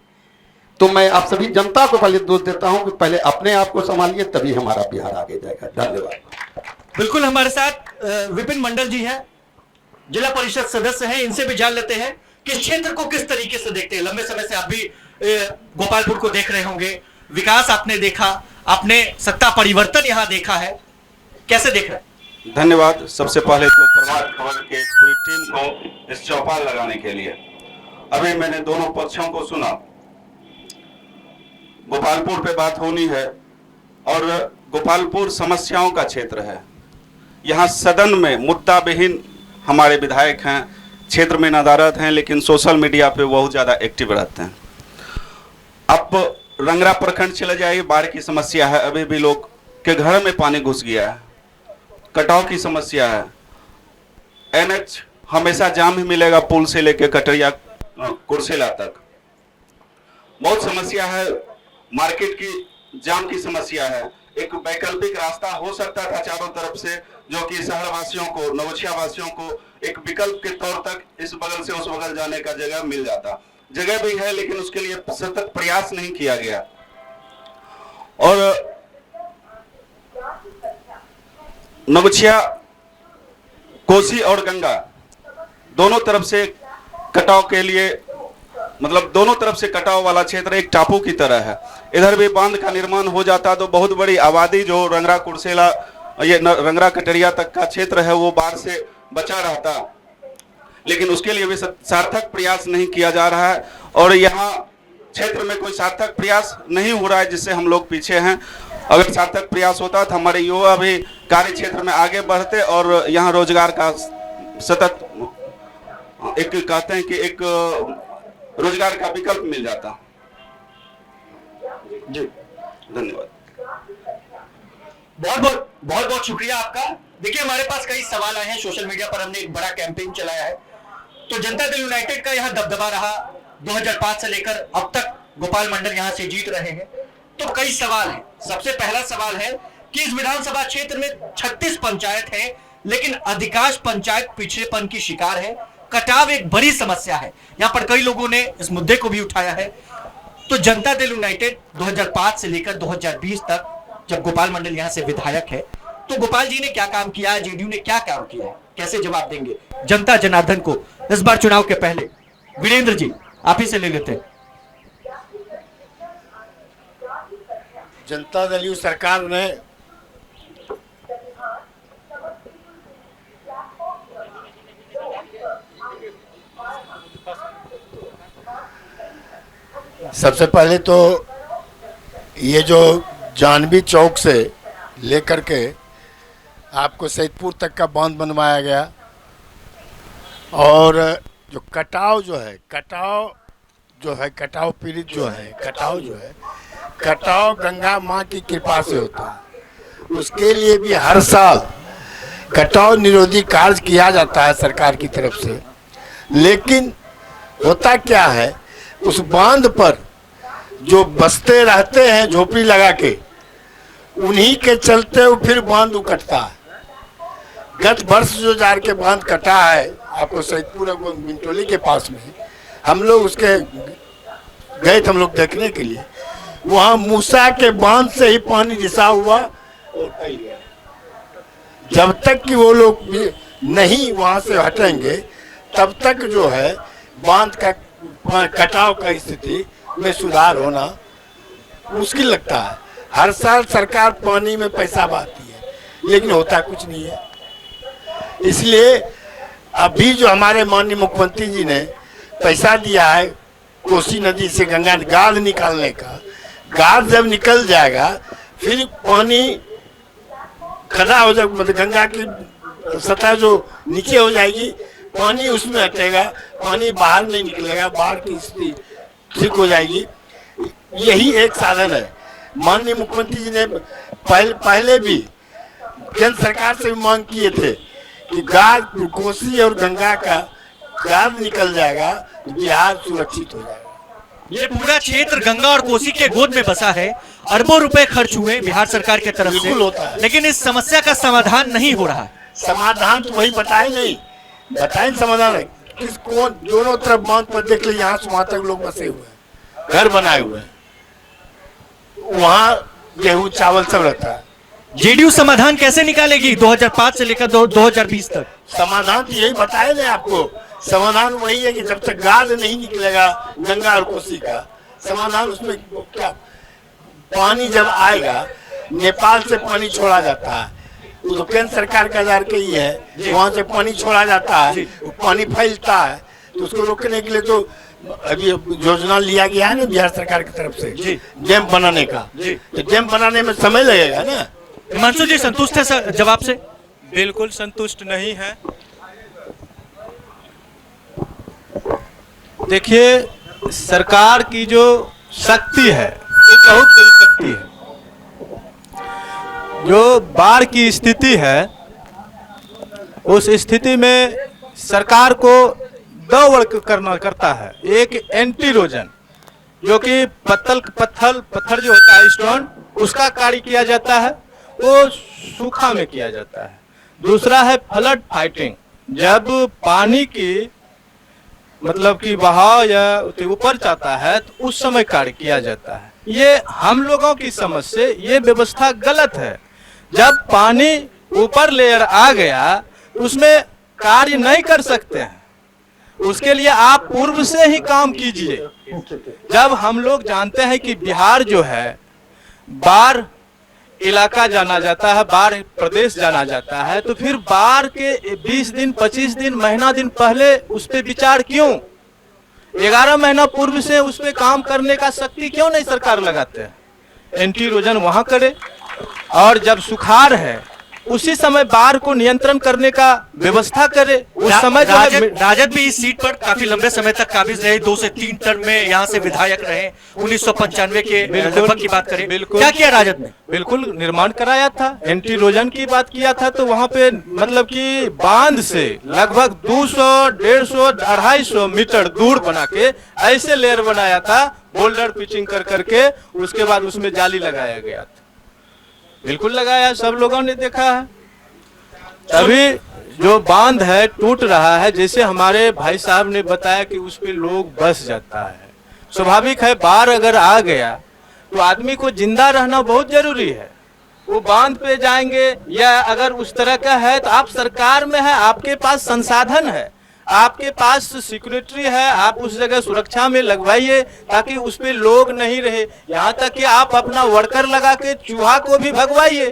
S9: तो मैं आप सभी जनता को पहले दोष देता हूं कि पहले अपने आप को संभालिए, तभी हमारा बिहार आगे जाएगा। धन्यवाद।
S1: बिल्कुल, हमारे साथ विपिन मंडल जी हैं, जिला परिषद सदस्य हैं, इनसे भी जान लेते हैं कि इस क्षेत्र को किस तरीके से देखते हैं। लंबे समय से आप भी गोपालपुर को देख रहे होंगे, विकास आपने देखा, आपने सत्ता परिवर्तन यहाँ देखा है, कैसे देख रहे हैं?
S10: धन्यवाद। सबसे पहले तो प्रभात खबर के पूरी टीम को इस चौपाल लगाने के लिए। अभी मैंने दोनों पक्षों को सुना, गोपालपुर पे बात होनी है और गोपालपुर समस्याओं का क्षेत्र है। यहाँ सदन में मुद्दा विहीन हमारे विधायक हैं, क्षेत्र में नदारद हैं, लेकिन सोशल मीडिया पे बहुत ज़्यादा एक्टिव रहते हैं। अब रंगरा प्रखंड चले जाइए, बाढ़ की समस्या है, अभी भी लोग के घर में पानी घुस गया है, कटाव की समस्या है, NH हमेशा जाम ही मिलेगा, पुल से लेके कटरिया कुर्सेला तक बहुत समस्या है, मार्केट की जाम की समस्या है। एक वैकल्पिक रास्ता हो सकता था चारों तरफ से, जो कि शहर वासियों को, नौगछिया वासियों को एक विकल्प के तौर तक इस बगल से उस बगल जाने का जगह मिल जाता। जगह भी है लेकिन उसके लिए सतत प्रयास नहीं किया गया। और नौगछिया कोसी और गंगा दोनों तरफ से कटाव के लिए, मतलब दोनों तरफ से कटाव वाला क्षेत्र एक टापू की तरह है। इधर भी बांध का निर्माण हो जाता तो बहुत बड़ी आबादी जो रंगरा कुर्सेला, ये रंगरा कटरिया तक का क्षेत्र है, वो बाढ़ से बचा रहता, लेकिन उसके लिए भी सार्थक प्रयास नहीं किया जा रहा है। और यहाँ क्षेत्र में कोई सार्थक प्रयास नहीं हो रहा है, जिससे हम लोग पीछे हैं। अगर सार्थक प्रयास होता तो हमारे युवा भी कार्य क्षेत्र में आगे बढ़ते और यहाँ रोजगार का सतत एक कहते हैं कि एक रोजगार का विकल्प मिल जाता। जी धन्यवाद।
S1: बहुत बहुत शुक्रिया आपका। देखिए, हमारे पास कई सवाल आए हैं, सोशल मीडिया पर हमने एक बड़ा कैंपेन चलाया है। तो जनता दल यूनाइटेड का यहाँ दबदबा रहा, 2005 से लेकर अब तक गोपाल मंडल यहाँ से जीत रहे हैं। तो कई सवाल हैं। सबसे पहला सवाल है कि इस विधानसभा क्षेत्र में 36 पंचायत है, लेकिन अधिकांश पंचायत पिछड़ेपन की शिकार है। कटाव एक बड़ी समस्या है, यहाँ पर कई लोगों ने इस मुद्दे को भी उठाया है। तो जनता दल यूनाइटेड 2005 से लेकर 2020 तक जब गोपाल मंडल यहाँ से विधायक है, तो गोपाल जी ने क्या काम किया है, जेडीयू ने क्या काम किया है, कैसे जवाब देंगे जनता जनार्दन को इस बार चुनाव के पहले? वीरेंद्र जी, आप ही से ले लेते हैं।
S4: जनता दल सरकार ने सबसे पहले तो ये जो जानवी चौक से लेकर के आपको सैदपुर तक का बांध बनवाया गया, और जो कटाव पीड़ित जो है, कटाव गंगा माँ की कृपा से होता है। उसके लिए भी हर साल कटाव निरोधी कार्य किया जाता है सरकार की तरफ से। लेकिन होता क्या है, उस बांध पर जो बसते रहते हैं झोपड़ी लगा के, उन्हीं के चलते वो फिर बांध कटता है। गत वर्ष जो जार के बांध कटा है आपको सैदपुर मिंटोली के पास में, हम लोग उसके गए थे हम लोग देखने के लिए। वहाँ मूसा के बांध से ही पानी रिसा हुआ, जब तक कि वो लोग नहीं वहाँ से हटेंगे तब तक जो है बांध का कटाव का स्थिति में सुधार होना मुश्किल लगता है। हर साल सरकार पानी में पैसा बहाती है, लेकिन होता कुछ नहीं है। इसलिए अभी जो हमारे माननीय मुख्यमंत्री जी ने पैसा दिया है कोसी नदी से गंगा गाद निकालने का, गाद जब निकल जाएगा फिर पानी खड़ा हो जाएगा, मतलब गंगा की सतह जो नीचे हो जाएगी, पानी उसमें हटेगा, पानी बाहर नहीं निकलेगा, बाढ़ की स्थिति ठीक हो जाएगी। यही एक साधन है। माननीय मुख्यमंत्री जी ने पहले भी केंद्र सरकार से भी मांग किए थे कि गाद कोसी और गंगा का गाद निकल जाएगा तो बिहार सुरक्षित हो जाएगा।
S1: ये पूरा क्षेत्र गंगा और कोसी के गोद में बसा है, अरबों रुपए खर्च हुए बिहार सरकार के तरफ से,
S4: होता है।
S1: लेकिन इस समस्या का समाधान नहीं हो रहा।
S4: समाधान तो वही बताए नहीं, बताए समाधान है किस कौन दोनों तरफ बांध पर देख ले, यहाँ से वहां तक लोग बसे हुए हैं, घर बनाए हुए हैं, वहाँ गेहूं चावल सब रहता है।
S1: जेडीयू समाधान कैसे निकालेगी 2005 से लेकर 2020 तक?
S4: समाधान तो यही बताए नहीं आपको, समाधान वही है कि जब तक गाद नहीं निकलेगा गंगा और कोसी का, समाधान उसमें क्या, पानी जब आएगा नेपाल से पानी छोड़ा जाता है, तो केंद्र सरकार का आधार के ही है, वहाँ से पानी छोड़ा जाता है, पानी फैलता है, तो उसको रोकने के लिए तो अभी योजना लिया गया है ना बिहार सरकार की तरफ से डैम बनाने का, तो डैम बनाने में समय लगेगा ना।
S1: हिमांशु जी संतुष्ट है जवाब से?
S6: बिल्कुल संतुष्ट नहीं है। देखिए, सरकार की जो शक्ति है वो बहुत बड़ी शक्ति है। जो बाढ़ की स्थिति है उस स्थिति में सरकार को दो वर्क करता है। एक एंटीरोजन, जो कि पत्थर जो होता है स्टोन, उसका कार्य किया जाता है, वो सूखा में किया जाता है। दूसरा है फ्लड फाइटिंग, जब पानी की मतलब कि बहाव या ऊपर जाता है तो उस समय कार्य किया जाता है। ये हम लोगों की समझ से ये व्यवस्था गलत है। जब पानी ऊपर लेयर आ गया उसमें कार्य नहीं कर सकते हैं, उसके लिए आप पूर्व से ही काम कीजिए। जब हम लोग जानते हैं कि बिहार जो है बाढ़ इलाका जाना जाता है, बाढ़ प्रदेश जाना जाता है, तो फिर बाढ़ के 20 दिन 25 दिन महीना दिन पहले उस पर विचार क्यों? 11 महीना पूर्व से उस पर काम करने का शक्ति क्यों नहीं सरकार लगाते हैं? एंटीरोजन वहां करे, और जब सुखाड़ है उसी समय बाढ़ को नियंत्रण करने का व्यवस्था करे। उस समय
S1: राजद भी इस सीट पर काफी लंबे समय तक काबिज रहे, 2 से 3 टर्म में यहाँ से विधायक रहे। 1995 के लगभग की बात करें, क्या किया राजद ने?
S6: बिल्कुल निर्माण कराया था, एंटीरोजन की बात किया था, तो वहां पे मतलब कि बांध से लगभग 200, 150, 250 मीटर दूर बना के ऐसे लेयर बनाया था, बोल्डर पिचिंग कर करके, उसके बाद उसमें जाली लगाया गया था। बिल्कुल लगाया, सब लोगों ने देखा है। अभी जो बांध है टूट रहा है, जैसे हमारे भाई साहब ने बताया कि उस पे लोग बस जाता है। स्वाभाविक है, बाढ़ अगर आ गया तो आदमी को जिंदा रहना बहुत जरूरी है। वो बांध पे जाएंगे या अगर उस तरह का है तो आप सरकार में है, आपके पास संसाधन है, आपके पास सिक्योरिटी है, आप उस जगह सुरक्षा में लगवाइए ताकि उस पे लोग नहीं रहे। यहाँ तक कि आप अपना वर्कर लगा के चूहा को भी भगवाइए,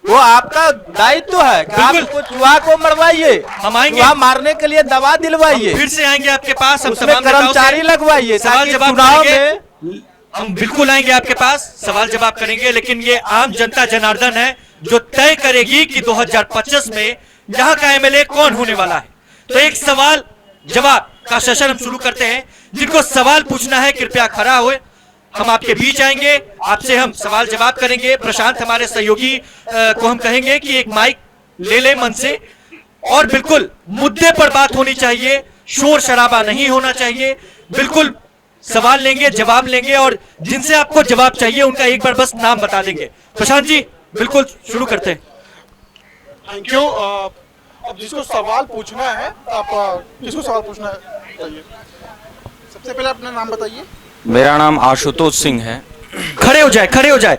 S6: वो आपका दायित्व है कि आप उसको चूहा को मरवाइए,
S1: हम आएंगे,
S6: चूहा मारने के लिए दवा दिलवाइए,
S1: फिर से आएंगे आपके पास, हम
S6: उसमें कर्मचारी लगवाइए,
S1: सवाल जवाब में हम बिल्कुल आएंगे आपके पास, सवाल जवाब करेंगे। लेकिन ये आम जनता जनार्दन है जो तय करेगी कि 2025 में यहाँ का एमएलए कौन होने वाला है। तो एक सवाल जवाब का सेशन हम शुरू करते हैं। जिनको सवाल पूछना है कृपया खड़ा हुए, हम आपके बीच आएंगे, आपसे हम सवाल जवाब करेंगे। प्रशांत हमारे सहयोगी को हम कहेंगे कि एक माइक ले ले मन से, और बिल्कुल मुद्दे पर बात होनी चाहिए, शोर शराबा नहीं होना चाहिए। बिल्कुल सवाल लेंगे, जवाब लेंगे, और जिनसे आपको जवाब चाहिए उनका एक बार बस नाम बता देंगे। प्रशांत जी बिल्कुल शुरू करते हैं।
S11: Thank you. अब जिसको सवाल पूछना है, आप किसको सवाल पूछना है बताइए। सबसे पहले अपना नाम बताइए।
S12: मेरा नाम आशुतोष सिंह है।
S1: खड़े हो जाए, खड़े हो जाए।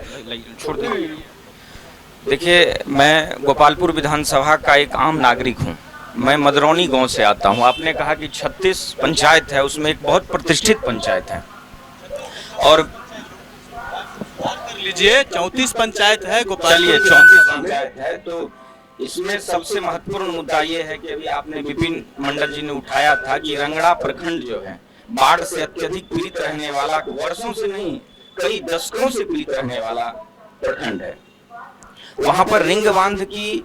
S12: देखिए, मैं गोपालपुर विधानसभा का एक आम नागरिक हूं। मैं मदरौनी गांव से आता हूं। आपने कहा कि 36 पंचायत है, उसमें एक बहुत प्रतिष्ठित पंचायत है, और
S6: लीजिए 34 पंचायत है गोपालपुर।
S12: चलिए 34 पंचायत है, तो इसमें सबसे महत्वपूर्ण मुद्दा ये है कि अभी आपने विपिन मंडल जी ने उठाया था कि रंगड़ा प्रखंड जो है बाढ़ से अत्यधिक पीड़ित रहने वाला, वर्षों से नहीं कई दशकों से पीड़ित रहने वाला प्रखंड है। वहां पर रिंग बांध की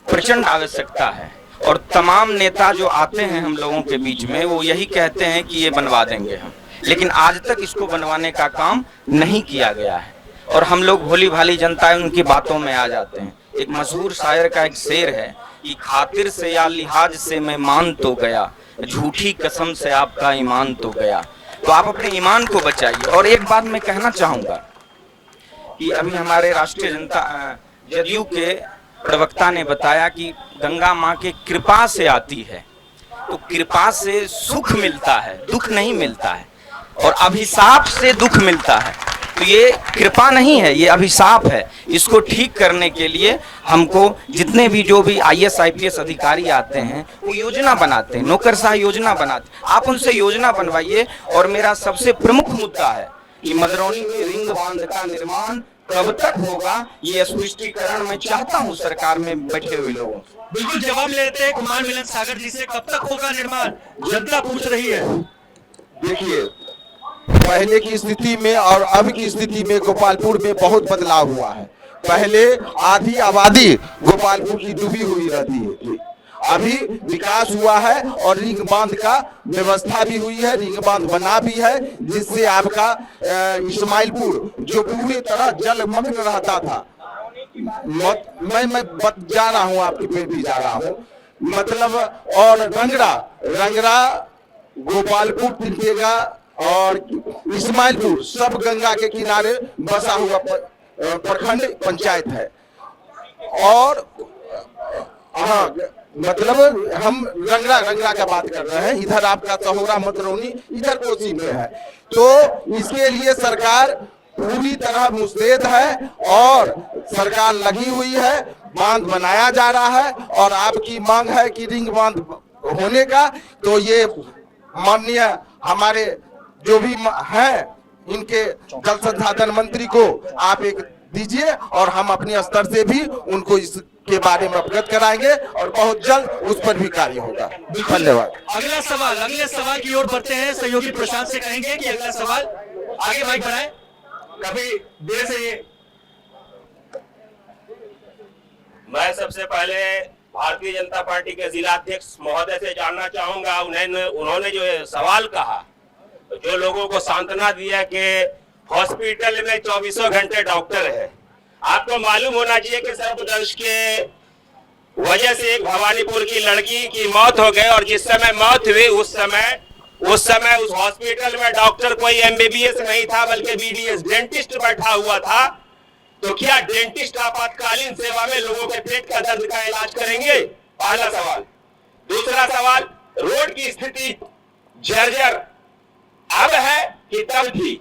S12: प्रचंड आवश्यकता है और तमाम नेता जो आते हैं हम लोगों के बीच में वो यही कहते हैं कि ये बनवा देंगे हम, लेकिन आज तक इसको बनवाने का काम नहीं किया गया है और हम लोग भोली भाली जनता है उनकी बातों में आ जाते हैं। एक मशहूर शायर का एक शेर है कि खातिर से या लिहाज से मैं मान तो गया, झूठी कसम से आपका ईमान तो गया। तो आप अपने ईमान को बचाइए। और एक बात मैं कहना चाहूंगा कि अभी हमारे राष्ट्रीय जनता जदयू के प्रवक्ता ने बताया कि गंगा माँ के कृपा से आती है, तो कृपा से सुख मिलता है, दुख नहीं मिलता है, और अभिशाप से दुख मिलता है। तो ये कृपा नहीं है, ये अभिशाप है। इसको ठीक करने के लिए हमको जितने भी जो भी IAS IPS अधिकारी आते हैं वो योजना बनाते हैं, नौकरशाह योजना बनाते हैं, आप उनसे योजना बनवाइए। और मेरा सबसे प्रमुख मुद्दा है कि मदरौनी में रिंग बांध का निर्माण कब तक होगा, ये स्पष्टीकरण मैं चाहता हूँ सरकार में बैठे हुए लोगों से।
S1: बिल्कुल जवाब लेते हैं कुमार मिलन सागर जी से, कब तक होगा निर्माण, जनता पूछ रही है।
S7: देखिए, पहले की स्थिति में और अब की स्थिति में गोपालपुर में बहुत बदलाव हुआ है। पहले आधी आबादी गोपालपुर की डूबी हुई रहती है, अभी विकास हुआ है और रिंग बांध का व्यवस्था भी हुई है, रिंग बांध बना भी है, जिससे आपका इस्माइलपुर जो पूरी तरह जलमग्न रहता था, मैं जा रहा हूँ आपकी पेड़ भी जा रहा हूँ, मतलब, और रंगरा गोपालपुर तिलकेगा और इस्माइलपुर सब गंगा के किनारे बसा हुआ प्रखंड पंचायत है। और हाँ, मतलब हम रंगरा का बात कर रहे हैं, इधर आपका तहोरा मदरौनी इधर कोसी में है। तो इसके लिए सरकार पूरी तरह मुस्तैद है और सरकार लगी हुई है, बांध बनाया जा रहा है। और आपकी मांग है कि रिंग बांध होने का, तो ये माननीय हमारे जो भी हैं इनके जल संसाधन मंत्री को आप एक दीजिए और हम अपने स्तर से भी उनको इसके बारे में अवगत कराएंगे और बहुत जल्द उस पर भी कार्य होगा। धन्यवाद।
S1: अगले सवाल की ओर बढ़ते हैं। सहयोगी प्रशांत से कहेंगे कि अगला सवाल आगे माइक बढ़ाएं। काफी देर से ये
S8: मैं सबसे पहले भारतीय जनता पार्टी के जिलाध्यक्ष महोदय से जानना चाहूंगा, उन्होंने जो सवाल कहा, जो लोगों को सांत्वना दिया कि हॉस्पिटल में 24 घंटे डॉक्टर है। आपको मालूम होना चाहिए कि सर्पदंश के वजह से एक भवानीपुर की लड़की की मौत हो गई और जिस समय मौत हुई उस समय उस हॉस्पिटल में डॉक्टर कोई MBBS नहीं था बल्कि BDS डेंटिस्ट बैठा हुआ था। तो क्या डेंटिस्ट आपातकालीन सेवा में लोगों के पेट का दर्द का इलाज करेंगे? पहला सवाल। दूसरा सवाल, रोड की स्थिति जर्जर अब है कि तब थी?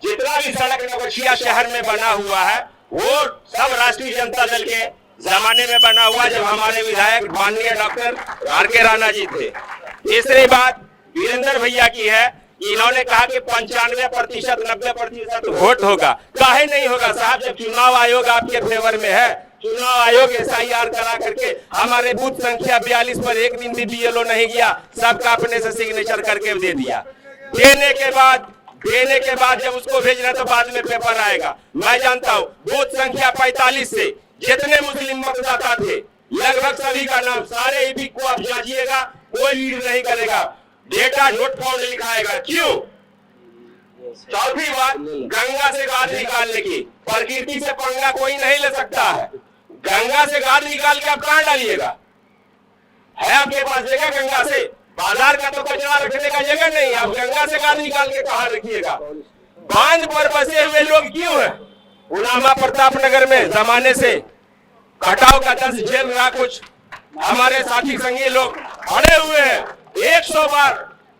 S8: जितना भी सड़क नवगछिया शहर में बना हुआ है वो सब राष्ट्रीय जनता दल के जमाने में बना हुआ, जब हमारे विधायक माननीय डॉक्टर RK राणा जी थे। तीसरी बात वीरेंद्र भैया की है, इन्होंने कहा कि 95% 90% वोट होगा। काहे नहीं होगा साहब, जब चुनाव आयोग आपके फेवर में है। चुनाव आयोग SIR करा करके हमारे बूथ संख्या 42 पर एक दिन भी BLO नहीं गया, सबका अपने से सिग्नेचर करके दे दिया। देने के बाद जब उसको भेजना तो बाद में पेपर आएगा। मैं जानता हूँ बूथ संख्या 45 से जितने मुस्लिम मतदाता थे लगभग सभी का नाम, सारे EPIC को आप जांचिएगा, कोई लीड नहीं करेगा, डेटा नोट फाउंड लिखाएगा। क्यों? चौथी बात, गंगा से गाद निकालने की, प्रकृति से पंगा कोई नहीं ले सकता है। गंगा से गाद निकाल के आप कहाँ डालिएगा? है आपके पास जगह गंगा से? बाजार का तो कचरा रखने का जगह नहीं, आप गंगा से गाद निकाल के कहाँ रखिएगा? बांध पर बसे हुए लोग क्यों हैं? उलामा प्रताप नगर में जमाने से कटाव का 10 जेल रहा, कुछ हमारे साथी संगी लोग अड़े हुए हैं। 100 बार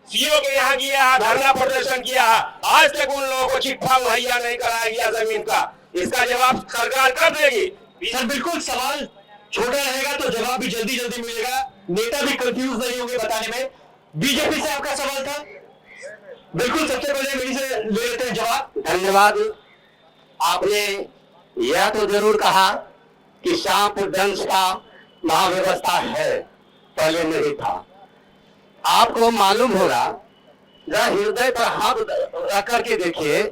S8: CO के यहाँ गया, धरना प्रदर्शन किया, आज तक उन लोगों को चिट्ठा मुहैया नहीं कराया गया जमीन का। इसका जवाब सरकार कब देगी?
S1: सर बिल्कुल, सवाल छोटा रहेगा तो जवाब भी जल्दी मिलेगा, नेता भी कंफ्यूज नहीं होंगे बताने में। बीजेपी से आपका सवाल था, बिल्कुल सबसे पहले मेरी से ले लेते हैं जवाब।
S13: धन्यवाद। आपने यह तो जरूर कहा कि सांप दंश का महाव्यवस्था है, पहले नहीं था। आपको मालूम होगा, जरा हृदय पर हाथ रख करके देखिए,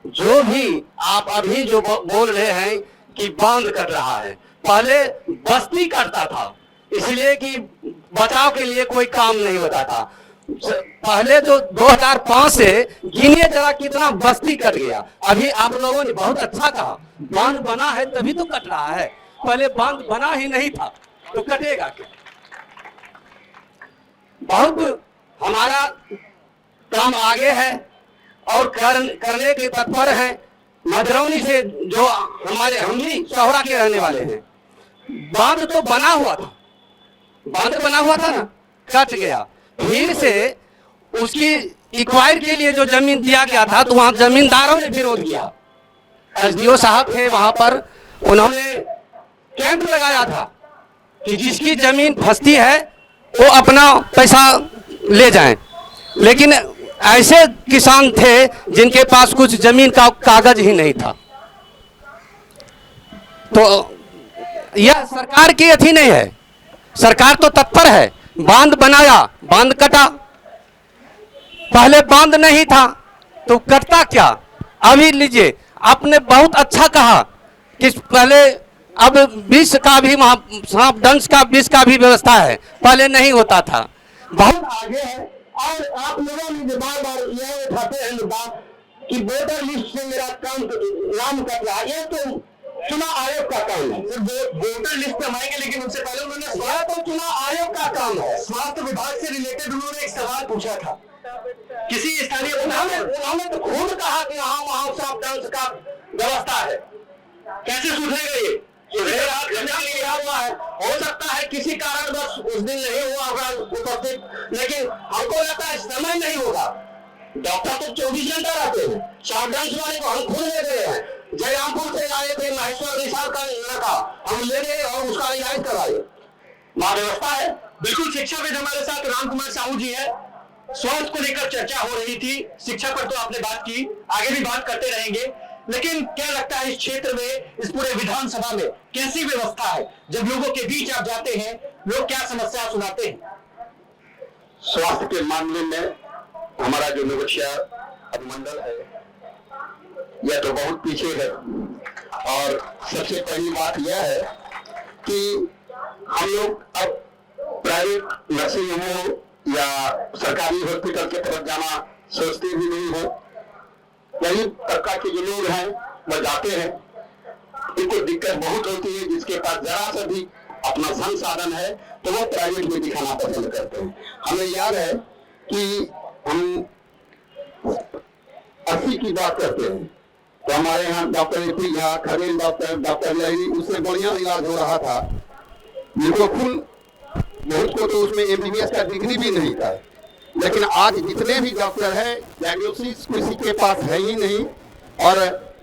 S13: जो भी आप अभी जो बोल रहे हैं कि बांध कट रहा है, पहले बस्ती कटता था, इसलिए कि बचाव के लिए कोई काम नहीं होता था। पहले जो 2005 से गिनिए जरा कितना बस्ती कट गया। अभी आप लोगों ने बहुत अच्छा कहा, बांध बना है तभी तो कट रहा है, पहले बांध बना ही नहीं था तो कटेगा क्या। बहुत हमारा काम आगे है और करने के तत्पर हैं। मधुरौनी से जो हमारे हम भी शहरा के रहने वाले हैं, बांध तो बना हुआ था, बांध बना हुआ था ना, कट गया। फिर से उसकी एक्वायर के लिए जो जमीन दिया गया था, तो वहां जमींदारों ने विरोध किया। एसडीओ साहब थे वहां पर, उन्होंने कैंप लगाया था कि जिसकी जमीन फंसती है वो अपना पैसा ले जाएं। लेकिन ऐसे किसान थे जिनके पास कुछ जमीन का कागज ही नहीं था। तो यह सरकार की अथी नहीं है, सरकार तो तत्पर है। बांध बनाया, बांध कटा, पहले बांध नहीं था तो कटता क्या। अभी लीजिए, आपने बहुत अच्छा कहा कि पहले अब विष का भी, सांप दंश का विष का भी व्यवस्था है, पहले नहीं होता था, बहुत आगे है। और आप लोगों ने बार बार ये उठाते हैं मुद्दा कि वोटर लिस्ट से मेरा नाम कट रहा, ये तो चुनाव आयोग का काम है। वोटर लिस्ट में आएंगे, लेकिन उससे पहले उन्होंने यह तो चुनाव आयोग का काम है। स्वास्थ्य विभाग से रिलेटेड उन्होंने एक सवाल पूछा था किसी स्थानीय, उन्होंने तो खुद कहा कि हाँ वहाँ सांप दंश का व्यवस्था है। कैसे सुधरेगा ये? हुआ है, हो सकता है किसी कारण बस उस दिन नहीं हुआ होगा उपस्थित, लेकिन हमको लगता है समय नहीं होगा। डॉक्टर तो 24 घंटा रहते हैं। सांप-दंश वाले को हम खुद ले गए हैं, जयरामपुर से आए थे, महेश्वर निशान का लड़का हम ले गए और उसका इलाज करवाए। वहाँ व्यवस्था है।
S1: बिल्कुल, शिक्षाविद हमारे साथ राम कुमार साहू जी है। स्वास्थ्य को लेकर चर्चा हो रही थी, शिक्षा पर तो आपने बात की, आगे भी बात करते रहेंगे। लेकिन क्या लगता है इस क्षेत्र में, इस पूरे विधानसभा में कैसी व्यवस्था है? जब लोगों के बीच आप जाते हैं, लोग क्या समस्या सुनाते हैं?
S13: स्वास्थ्य के मामले में हमारा जो नौगछिया अनुमंडल है, यह तो बहुत पीछे है। और सबसे पहली बात यह है कि हम लोग अब प्राइवेट नर्सिंग होम या सरकारी हॉस्पिटल के तरफ जाना सोचते भी नहीं हो। गरीब तबका के जो लोग हैं वह जाते हैं, उनको दिक्कत बहुत होती है। जिसके पास जरा सा भी अपना संसाधन है तो वो प्राइवेट में दिखाना पसंद करते हैं। हमें याद है कि हम 80 की बात करते हैं तो हमारे यहाँ doctor AP Jha, Kharel doctor Lahiri, उससे बढ़िया इलाज हो रहा था। जिनको फुल बहुत को तो उसमें MBBS का डिग्री भी नहीं था। लेकिन आज जितने भी डॉक्टर हैं, डायग्नोसिस किसी के पास है ही नहीं। और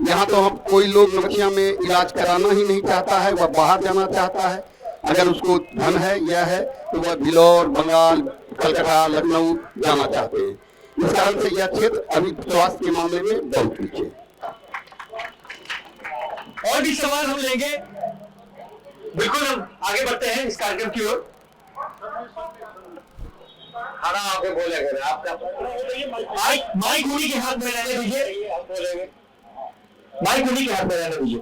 S13: यहाँ तो हम कोई लोग नौगछिया में इलाज कराना ही नहीं चाहता है, वह बाहर जाना चाहता है। अगर उसको धन है, यह है तो वह बिलौर, बंगाल, कलकत्ता, लखनऊ जाना चाहते हैं। इस कारण से यह क्षेत्र अभी स्वास्थ्य के मामले में बहुत पीछे।
S1: और भी सवाल हम लेंगे, बिल्कुल हम आगे बढ़ते हैं इस कार्यक्रम की ओर।
S13: खाना आके बोलेंगे, आपका
S1: माइक उन्हीं के हाथ में रहने दीजिए, माइक उन्हीं के हाथ में रहने दीजिए।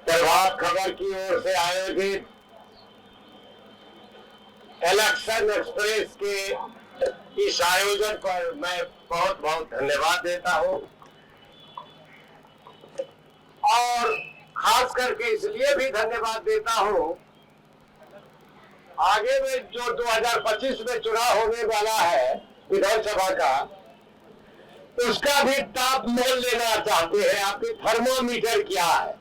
S13: प्रभात खबर की ओर से आयोजित इलेक्शन एक्सप्रेस के इस आयोजन पर मैं बहुत बहुत धन्यवाद देता हूं। और खास करके इसलिए भी धन्यवाद देता हूं, आगे में जो 2025 में चुनाव होने वाला है विधानसभा का, उसका भी ताप मोल लेना चाहते हैं। आपकी थर्मोमीटर क्या है,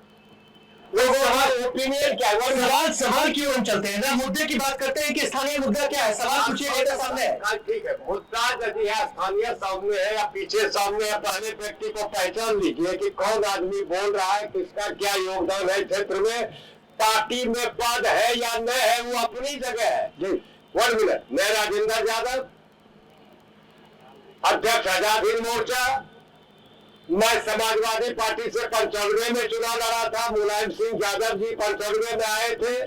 S13: लोगों हमारे ओपिनियन क्या है।
S1: सवाल की ओर चलते हैं ना, मुद्दे की बात करते हैं कि स्थानीय मुद्दा क्या है। सवाल पूछिए, सामने है।
S13: ठीक है, मुद्दा यदि है स्थानीय सामने है या पीछे सामने है, पहले व्यक्ति को पहचान लीजिए कि कौन आदमी बोल रहा है, किसका क्या योगदान है क्षेत्र में, पार्टी में पद है या न है, वो अपनी जगह है। जी 1 मिनट। मैं राजेंद्र यादव, अध्यक्ष आजाद हिंद मोर्चा,
S14: मैं समाजवादी पार्टी से 95 में चुनाव लड़ा था, मुलायम सिंह यादव जी 95 में आए थे,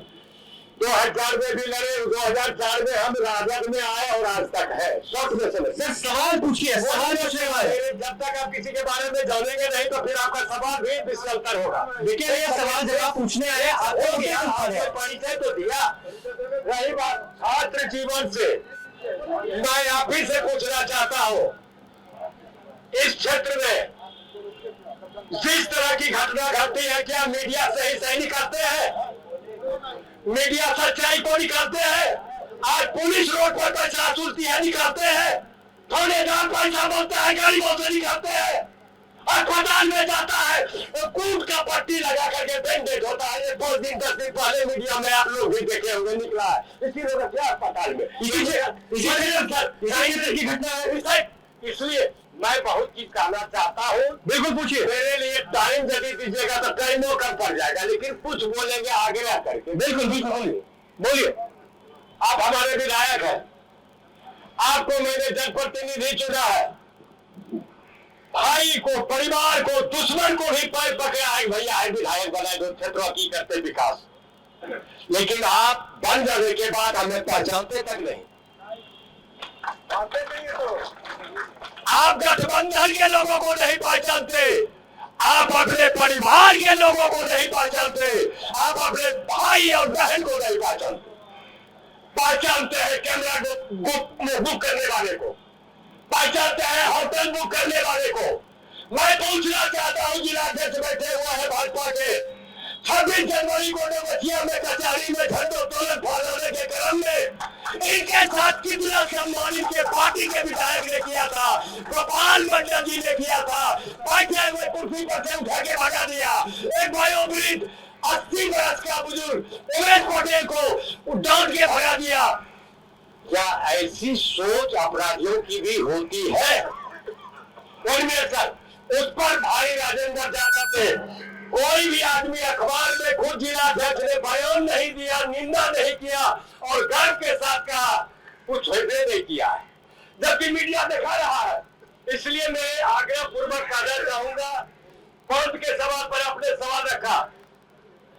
S14: 2004 में भी लड़े, 2004 में हम राजद में आए और आज तक है।
S1: सर सवाल पूछिए, सवाल पूछने वाले।
S14: जब तक आप किसी के बारे में जानेंगे नहीं तो फिर आपका सवाल भी विश्वतर होगा।
S1: देखिए ये सवाल जवाब पूछने आए,
S14: आपने परिचय तो दिया। रही बात छात्र जीवन से, मैं आप ही से पूछना चाहता हूँ, इस क्षेत्र में जिस तरह की घटना घटती है, क्या मीडिया सही निकालते हैं? मीडिया सच्चाई को निकालते हैं? आज पुलिस रोड पर पैसा वसूलती है, निकालते हैं। थानेदार पैसा बोलता है, गरीबों से निकालते हैं। अस्पताल में जाता है तो कूट का पट्टी लगा करके बैंडेज होता है। ये 2 दिन 10 दिन पहले मीडिया में आप लोग भी देखे होंगे, निकला है। इसी लोग क्या अस्पताल में की घटना है। इसलिए मैं बहुत चीज कहना चाहता हूँ।
S1: बिल्कुल पूछिए।
S14: मेरे लिए टाइम यदि दीजिएगा तो कई मौका पड़ जाएगा, लेकिन कुछ बोलेंगे आगे ना करके।
S1: बिल्कुल
S14: बोलिए। आप हमारे विधायक हैं, आपको मैंने जनप्रतिनिधि चुना है। भाई को, परिवार को, दुश्मन को भी पैर पकड़े आए, भैया है विधायक बनाए, दो क्षेत्रों की करते विकास। लेकिन आप बन जाने के बाद हमें पहचानते तक नहीं। आप गठबंधन के लोगों को नहीं पहचानते, आप अपने परिवार के लोगों को नहीं पहचानते, आप अपने भाई और बहन को नहीं पहचानते। पहचानते हैं कैमरा बुक करने वाले को, पहचानते हैं होटल बुक करने वाले को। मैं पूछना चाहता हूँ, जिला अध्यक्ष बैठे हुए हैं भाजपा के, 26 जनवरी को नवगछिया में कचहरी में झंडोत्तोलन फहराने के क्रम में इनके साथ कितना सम्मानित के पार्टी के विधायक ने किया था, गोपाल मंडल जी ने किया था। बैठे हुए कुर्सी पर से उठा के भगा दिया। एक वयोवृद्ध 80 वर्ष का बुजुर्ग उमेश पटेल को डांट के भगा दिया। क्या ऐसी सोच अपराधियों की भी होती है? उस पर भाई राजेंद्र यादव ने, कोई भी आदमी अखबार में खुद जिला अध्यक्ष ने बयान नहीं दिया, निंदा नहीं किया और गर्व के साथ कहा, कुछ हृदय नहीं किया है, जबकि मीडिया दिखा रहा है। इसलिए मैं आग्रह पूर्वक कहना चाहूंगा, पंत के सवाल पर अपने सवाल रखा।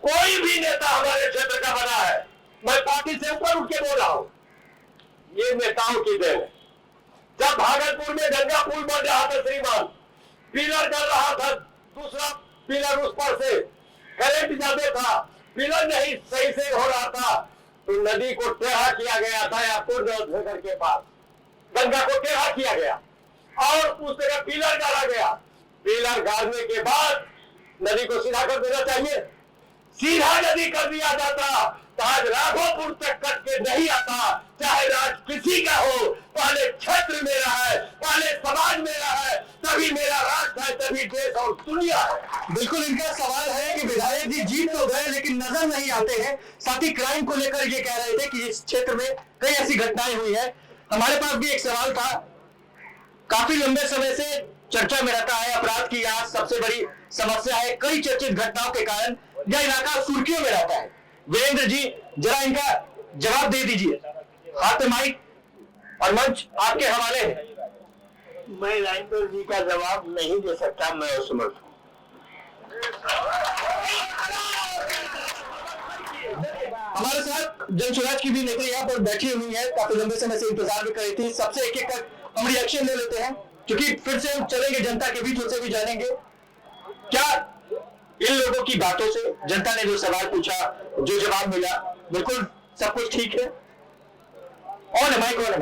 S14: कोई भी नेता हमारे क्षेत्र का बना है, मैं पार्टी से ऊपर उठ के बोल रहा हूँ, ये नेताओं की देन है। जब भागलपुर में गंगा पुल बन रहा था, श्रीमान पिलर कर रहा था, दूसरा पिलर उस पर से करंट ज्यादा था, पिलर नहीं सही से हो रहा था, तो नदी को टेढ़ा किया गया था या पुर के पास गंगा को टेढ़ा किया गया और उस जगह पिलर गाड़ा गया। पिलर गाड़ने के बाद नदी को सीधा कर देना चाहिए। सीधा नदी कर दिया जाता तो आज राघोपुर तक कट के नहीं आता। चाहे राज किसी का हो, पहले क्षेत्र मेरा है, पहले समाज मेरा है, तभी मेरा राष्ट्र है, तभी देश और दुनिया है।
S1: बिल्कुल इनका सवाल है कि विधायक जी जीत तो गए लेकिन नजर नहीं आते हैं। साथ ही क्राइम को लेकर ये कह रहे थे कि इस क्षेत्र में कई ऐसी घटनाएं हुई है। हमारे पास भी एक सवाल था, काफी लंबे समय से चर्चा में रहता है अपराध की आज सबसे बड़ी समस्या है। कई चर्चित घटनाओं के कारण यह इलाका सुर्खियों में रहता है। वीरेंद्र जी जरा इनका जवाब दे दीजिए। हाथ में माइक और मंच आपके हवाले है।
S14: मैं राजेंद्र जी का जवाब नहीं दे सकता, मैं असमर्थ हूं।
S1: हमारे साथ जन स्वराज की भी नेता यहाँ पर बैठी हुई है, काफी लंबे समय से इंतजार भी कर रही थी। सबसे एक एक कर हम रिएक्शन ले लेते हैं, क्योंकि फिर से हम चलेंगे जनता के बीच, उनसे भी जानेंगे क्या इन लोगों की बातों से जनता ने जो सवाल पूछा, जो जवाब मिला, बिल्कुल सब कुछ ठीक है। और है माइक और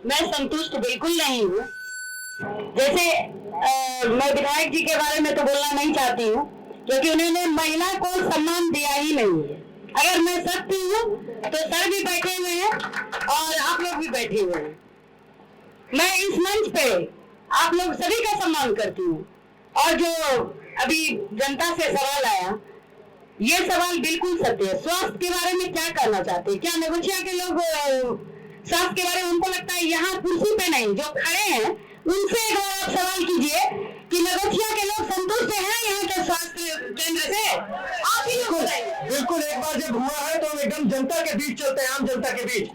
S5: मैं संतुष्ट बिल्कुल नहीं हूँ। जैसे मैं विधायक जी के बारे में तो बोलना नहीं चाहती हूँ, क्योंकि उन्होंने महिला को सम्मान दिया ही नहीं है। अगर मैं सत्य हूँ तो सर भी बैठे हुए हैं और आप लोग भी बैठे हुए हैं। मैं इस मंच पे आप लोग सभी का सम्मान करती हूँ। और जो अभी जनता से सवाल आया, ये सवाल बिल्कुल सत्य है। स्वास्थ्य के बारे में क्या करना चाहते हैं? क्या नवगछिया के लोग स्वास्थ्य के बारे में, उनको लगता है यहाँ कुर्सी पे नहीं, जो खड़े हैं उनसे एक बार आप सवाल कीजिए कि नगोचिया के लोग संतुष्ट हैं यहाँ के स्वास्थ्य केंद्र से? आप ही लोग बताइए।
S1: बिल्कुल, एक बार जब हुआ है तो हम एकदम जनता के बीच चलते हैं, आम जनता के बीच।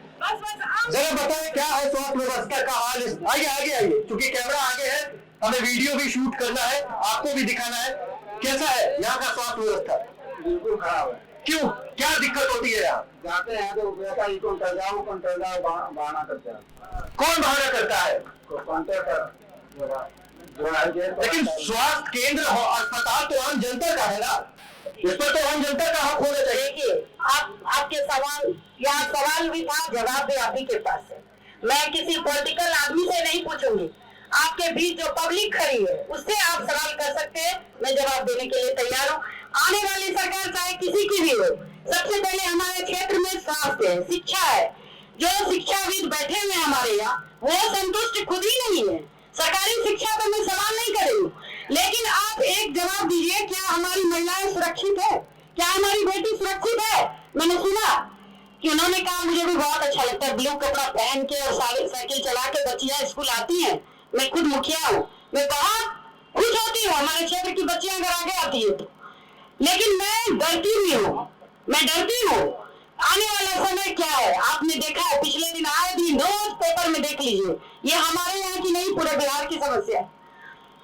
S1: जरा बताएं क्या है स्वास्थ्य व्यवस्था का हाल? आइए आगे आइए, क्योंकि कैमरा आगे है, हमें वीडियो भी शूट करना है, आपको भी दिखाना है। कैसा है यहाँ का स्वास्थ्य व्यवस्था?
S4: बिल्कुल खराब है।
S1: क्यों, क्या दिक्कत होती है यहाँ?
S4: जाते हैं तो बेटा ये बहाना करते हैं।
S1: कौन बहाना करता है? लेकिन स्वास्थ्य केंद्र अस्पताल तो आम जनता का है ना, इस पर तो आम जनता का हक होना चाहिए।
S5: देखिए, आपके सवाल, यहाँ सवाल भी था, जवाब भी आप ही के पास है। मैं किसी पॉलिटिकल आदमी से नहीं पूछूंगी, आपके बीच जो पब्लिक खड़ी है उससे आप सवाल कर सकते हैं, मैं जवाब देने के लिए तैयार हूँ। आने वाली सरकार चाहे किसी की भी हो, सबसे पहले हमारे क्षेत्र में स्वास्थ्य है, शिक्षा है। जो शिक्षाविद बैठे हुए हमारे यहाँ, वो संतुष्ट खुद ही नहीं है। सरकारी शिक्षा पर मैं सवाल नहीं करूँ, लेकिन आप एक जवाब दीजिए, क्या हमारी महिलाएं सुरक्षित है? क्या हमारी बेटी सुरक्षित है? मैंने सुना कि उन्होंने कहा, मुझे भी बहुत अच्छा लगता है, ब्लू कपड़ा पहन के और साइकिल चला के बच्चियां स्कूल आती हैं। मैं खुद मुखिया हूँ, मैं बहुत खुश होती हूँ हमारे क्षेत्र की बच्चियां अगर आगे आती है तो। लेकिन मैं डरती भी हूँ, मैं डरती हूँ। आने वाला समय क्या है आपने देखा है, पिछले दिन आए दिन रोज पेपर में देख लीजिए, ये हमारे यहाँ की नहीं पूरे बिहार की समस्या है।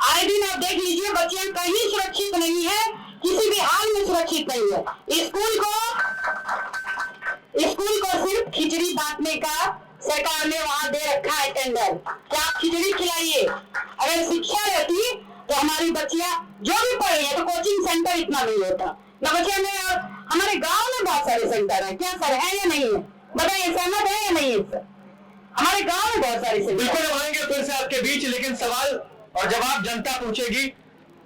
S5: आए दिन आप देख लीजिए, बच्चियां कहीं सुरक्षित नहीं है, किसी भी हाल में सुरक्षित नहीं है। स्कूल को सिर्फ खिचड़ी बांटने का सरकार ने वहाँ दे रखा है टेंडर, क्या आप खिचड़ी खिलाइए। अगर शिक्षा रहती तो हमारी बच्चियां जो भी पढ़ रही है, तो कोचिंग सेंटर इतना नहीं होता ना। बच्चियां में हमारे गांव में बहुत सारे सेंटर है, क्या सर है या नहीं है? बताइए, सहमत है या नहीं है सर? हमारे गांव में बहुत सारे सेंटर।
S1: बिल्कुल आएंगे फिर से आपके बीच, लेकिन सवाल और जवाब जनता पूछेगी।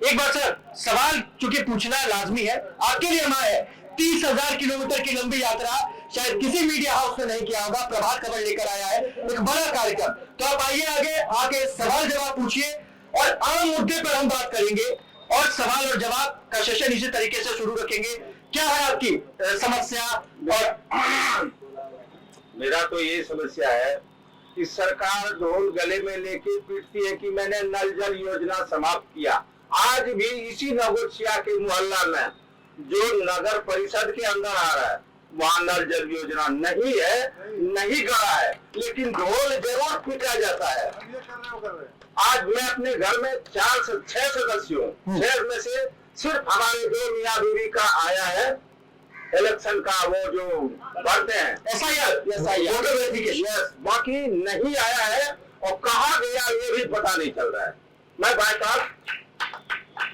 S1: एक बार सर, सवाल चूंकि पूछना लाजमी है, आपके लिए हमारा है 30,000 किलोमीटर की लंबी यात्रा, शायद किसी मीडिया हाउस ने नहीं किया होगा, प्रभात खबर लेकर आया है एक बड़ा कार्यक्रम। तो आप आइए आगे सवाल जवाब पूछिए और आम मुद्दे पर हम बात करेंगे और सवाल और जवाब का सेशन इसी तरीके से शुरू रखेंगे। क्या है आपकी समस्या? और
S14: मेरा तो ये समस्या है कि सरकार ढोल गले में लेके पीटती है कि मैंने नल जल योजना समाप्त किया। आज भी इसी नगोचिया के मोहल्ला में जो नगर परिषद के अंदर आ रहा है, वहाँ नल जल योजना नहीं है, नहीं गड़ा है, लेकिन ढोल जरूर पीटा जाता है। आज मैं अपने घर में 6 सदस्य हूँ, 6 में से सिर्फ हमारे 2 मियाँ बीवी का आया है इलेक्शन का, वो जो भरते हैं SIR, बाकी नहीं आया है। और कहाँ गया ये भी पता नहीं चल रहा है। मैं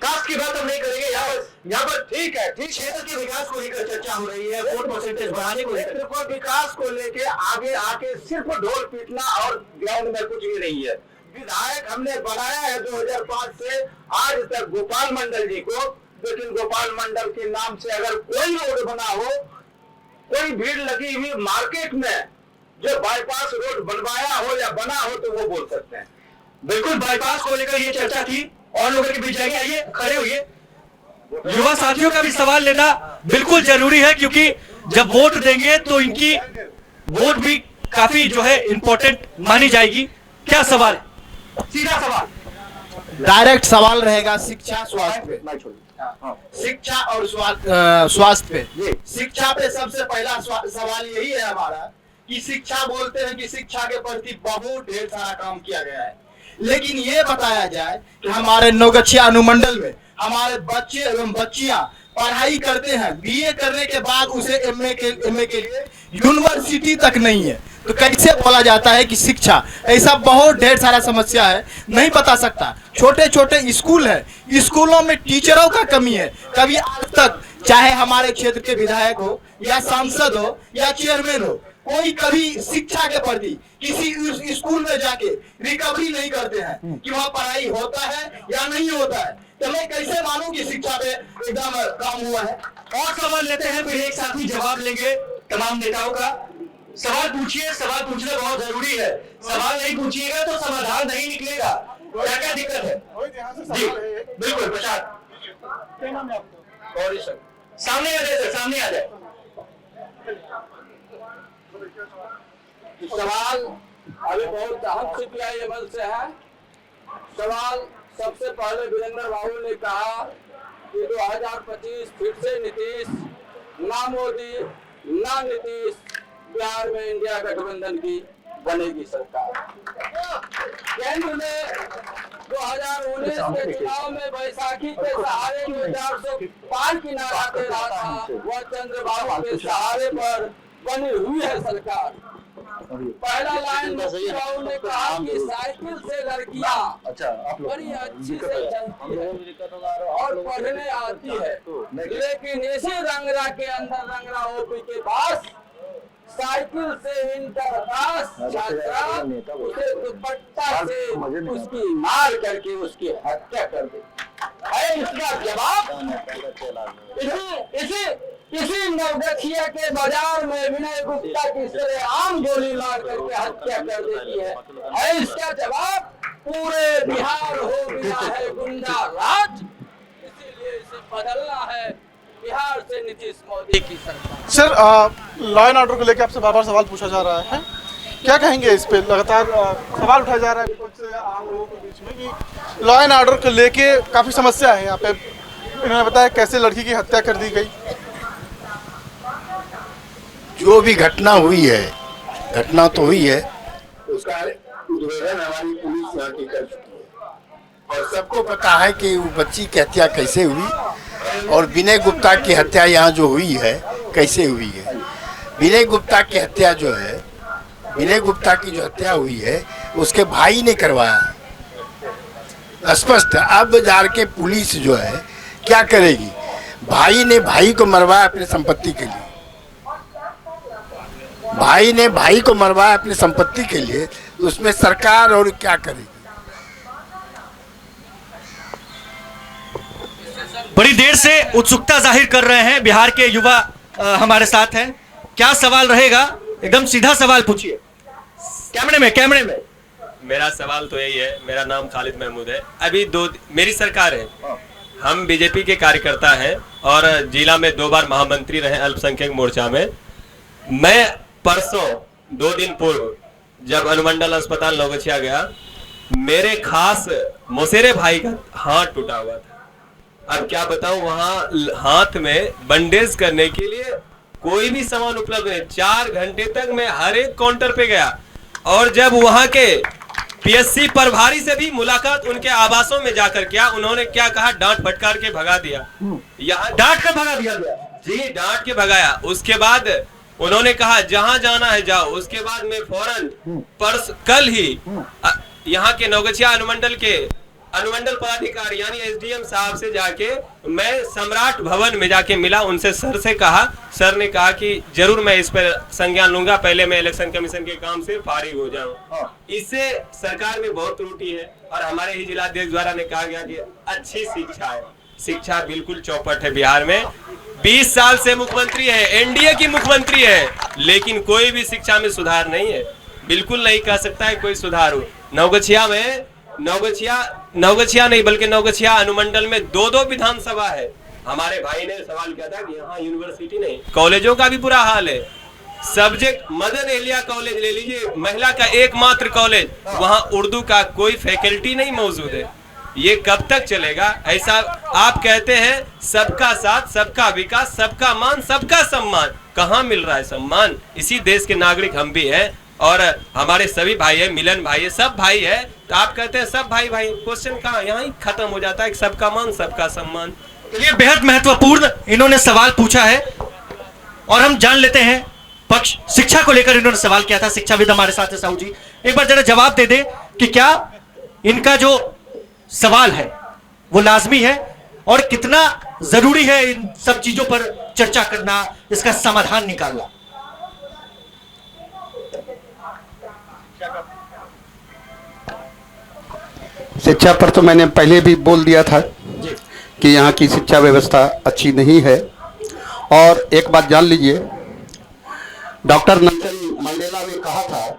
S14: कास्ट की बात हम नहीं करेंगे यहाँ पर ठीक है, ठीक क्षेत्र के विकास को लेकर चर्चा हो रही है, वोट परसेंटेज बढ़ाने को लेकर, विकास को लेकर आगे आके सिर्फ ढोल पीटना और ग्राउंड में कुछ भी नहीं है। विधायक हमने बनाया है 2005 से आज तक गोपाल मंडल जी को, लेकिन गोपाल मंडल के नाम से अगर कोई रोड बना हो, कोई भीड़ लगी हुई मार्केट में, जो बाईपास रोड बनवाया हो या बना हो, तो वो बोल सकते हैं।
S1: बिल्कुल, बाईपास को लेकर ये चर्चा थी और लोगों के बीच जाएंगे। आइए खड़े हुए,
S15: युवा साथियों का भी सवाल लेना बिल्कुल जरूरी है, क्योंकि जब वोट देंगे तो इनकी वोट भी काफी जो है इम्पोर्टेंट मानी जाएगी। क्या सवाल?
S1: सीधा सवाल,
S2: डायरेक्ट सवाल रहेगा शिक्षा स्वास्थ्य पे। शिक्षा और स्वास्थ्य पे, शिक्षा पे सबसे पहला सवाल यही है हमारा कि शिक्षा बोलते हैं कि शिक्षा के प्रति बहुत ढेर सारा काम किया गया है, लेकिन ये बताया जाए कि हमारे नौगछिया अनुमंडल में हमारे बच्चे एवं बच्चियां पढ़ाई करते हैं, बीए करने के बाद उसे एमए के लिए यूनिवर्सिटी तक नहीं है, तो कैसे बोला जाता है कि शिक्षा? ऐसा बहुत ढेर सारा समस्या है, नहीं बता सकता। छोटे छोटे स्कूल है, स्कूलों में टीचरों का कमी है। कभी आज तक चाहे हमारे क्षेत्र के विधायक हो या सांसद हो या चेयरमैन हो, कोई कभी शिक्षा के प्रति किसी स्कूल में जाके रिकवरी नहीं करते हैं कि वहाँ पढ़ाई होता है या नहीं होता है। तो मैं कैसे मानूं कि शिक्षा पे एकदम काम हुआ है?
S1: और सवाल लेते हैं, फिर एक साथ ही जवाब लेंगे तमाम नेताओं का। सवाल पूछिए, सवाल पूछना बहुत जरूरी है। सवाल नहीं पूछिएगा तो समाधान नहीं निकलेगा। क्या क्या दिक्कत है? जी बिल्कुल, प्रसाद सामने आ जाए सर, सामने आ जाए।
S16: सवाल अभी बहुत अहम CPI लेवल से है। सवाल सबसे पहले वीरेंद्र बाबू ने कहा कि 2025 फिर से नीतीश, ना मोदी ना नीतीश, बिहार में इंडिया गठबंधन की बनेगी सरकार। केंद्र में 2019 के चुनाव में बैसाखी के सहारे जो 400 पार की नारा दे रहा था, वह चंद्रबाबू के सहारे पर बनी हुई है सरकार। पहला लाइन बाबू ने कहा कि साइकिल से लड़कियां बड़ी अच्छी से चलती है और पढ़ने आती है, लेकिन इसी रंगरा के अंदर, रंगरा ओपी के पास, साइकिल से इंटर पास छात्रा उसे दुपट्टा से उसकी मार करके उसकी हत्या कर दी है। इसका जवाब इसी नवगछिया के बाजार में विनय गुप्ता की सरेआम गोली मार करके हत्या कर देती है। इसका जवाब पूरे बिहार हो गया है गुंडा राज, इसीलिए इसे बदलना है बिहार से नीतीश मोदी की सरकार।
S11: सर, लॉ एंड ऑर्डर को लेकर आपसे बार बार सवाल पूछा जा रहा है, क्या कहेंगे इस पे? लगातार सवाल उठाया जा रहा है विपक्ष से आम लोगों के बीच में कि लॉ एंड ऑर्डर को लेके काफ़ी समस्या है यहाँ पे। इन्होंने बताया कैसे लड़की की हत्या कर दी गई।
S4: जो भी घटना हुई है, घटना तो हुई है, उसका उद्भेदन हमारी पुलिस यहाँ की कर चुकी है और सबको पता है कि वो बच्ची की हत्या कैसे हुई और विनय गुप्ता की हत्या यहाँ जो हुई है कैसे हुई है। विनय गुप्ता की हत्या जो है, विनय गुप्ता की जो हत्या हुई है उसके भाई ने करवाया। स्पष्ट। अब जार के पुलिस जो है क्या करेगी? भाई ने भाई को मरवाया अपनी संपत्ति के लिए, भाई ने भाई को मरवाया अपनी संपत्ति के लिए, तो उसमें सरकार और क्या करेगी?
S15: बड़ी देर से उत्सुकता जाहिर कर रहे हैं बिहार के युवा हमारे साथ हैं। क्या सवाल रहेगा? एकदम सीधा सवाल पूछिए। कैमरे में
S17: मेरा सवाल तो यही है। मेरा नाम खालिद महमूद है। अभी मेरी सरकार है, हम बीजेपी के कार्यकर्ता हैं और जिला में 2 बार महामंत्री रहे अल्पसंख्यक मोर्चा में। मैं परसों 2 दिन पूर्व जब अनुमंडल अस्पताल नवगछिया गया, मेरे खास मोसेरे भाई का हाथ टूटा हुआ था। अब क्या बताऊं, वहां हाथ में बंडेज करने के लिए कोई भी सामान उपलब्ध नहीं। 4 घंटे तक मैं हर एक काउंटर पे गया और जब वहां के पीएससी प्रभारी से भी मुलाकात उनके आवासों में जाकर किया, उन्होंने क्या कहा, डांट फटकार के भगा दिया। यहाँ डांट कर भगा दिया गया जी, डांट के भगाया। उसके बाद उन्होंने कहा जहां जाना है जाओ। उसके बाद मैं फौरन कल ही यहाँ के नवगछिया अनुमंडल पदाधिकारी यानी एसडीएम साहब से जाके मैं सम्राट भवन में जाके मिला। उनसे सर से कहा, सर ने कहा कि जरूर मैं इस पर संज्ञान लूंगा, पहले मैं इलेक्शन कमीशन के काम से फारिग हो जाऊं। इससे सरकार में बहुत त्रुटि है और हमारे ही जिलाध्यक्ष द्वारा ने कहा गया कि अच्छी शिक्षा है। शिक्षा बिल्कुल चौपट है बिहार में। 20 साल से मुख्यमंत्री है, एनडीए की मुख्यमंत्री है, लेकिन कोई भी शिक्षा में सुधार नहीं है। बिल्कुल नहीं कह सकता है कोई सुधार हो। नवगछिया नहीं बल्कि नवगछिया अनुमंडल में 2 विधानसभा है। हमारे भाई ने सवाल किया था कि यहाँ यूनिवर्सिटी नहीं, कॉलेजों का भी बुरा हाल है। सब्जेक्ट मदन एलिया कॉलेज ले लीजिए, महिला का एकमात्र कॉलेज, वहाँ उर्दू का कोई फैकल्टी नहीं मौजूद है। ये कब तक चलेगा? ऐसा आप कहते हैं सबका साथ, सबका विकास, सबका मान, सबका सम्मान। कहाँ मिल रहा है सम्मान? इसी देश के नागरिक हम भी हैं और हमारे सभी भाई है, मिलन भाई है, सब भाई है। तो आप कहते हैं सब भाई भाई, क्वेश्चन कहाँ? यहाँ ही खत्म हो जाता है, सबका मान सबका सम्मान।
S15: ये बेहद महत्वपूर्ण इन्होंने सवाल पूछा है और हम जान लेते हैं पक्ष। शिक्षा को लेकर इन्होंने सवाल किया था, शिक्षाविद हमारे साथ है साहू जी। एक बार जरा जवाब दे दे कि क्या इनका जो सवाल है वो लाजमी है और कितना जरूरी है इन सब चीजों पर चर्चा करना, इसका समाधान निकालना।
S9: शिक्षा पर तो मैंने पहले भी बोल दिया था कि यहाँ की शिक्षा व्यवस्था अच्छी नहीं है। और एक बात जान लीजिए, डॉक्टर नेल्सन मंडेला ने कहा था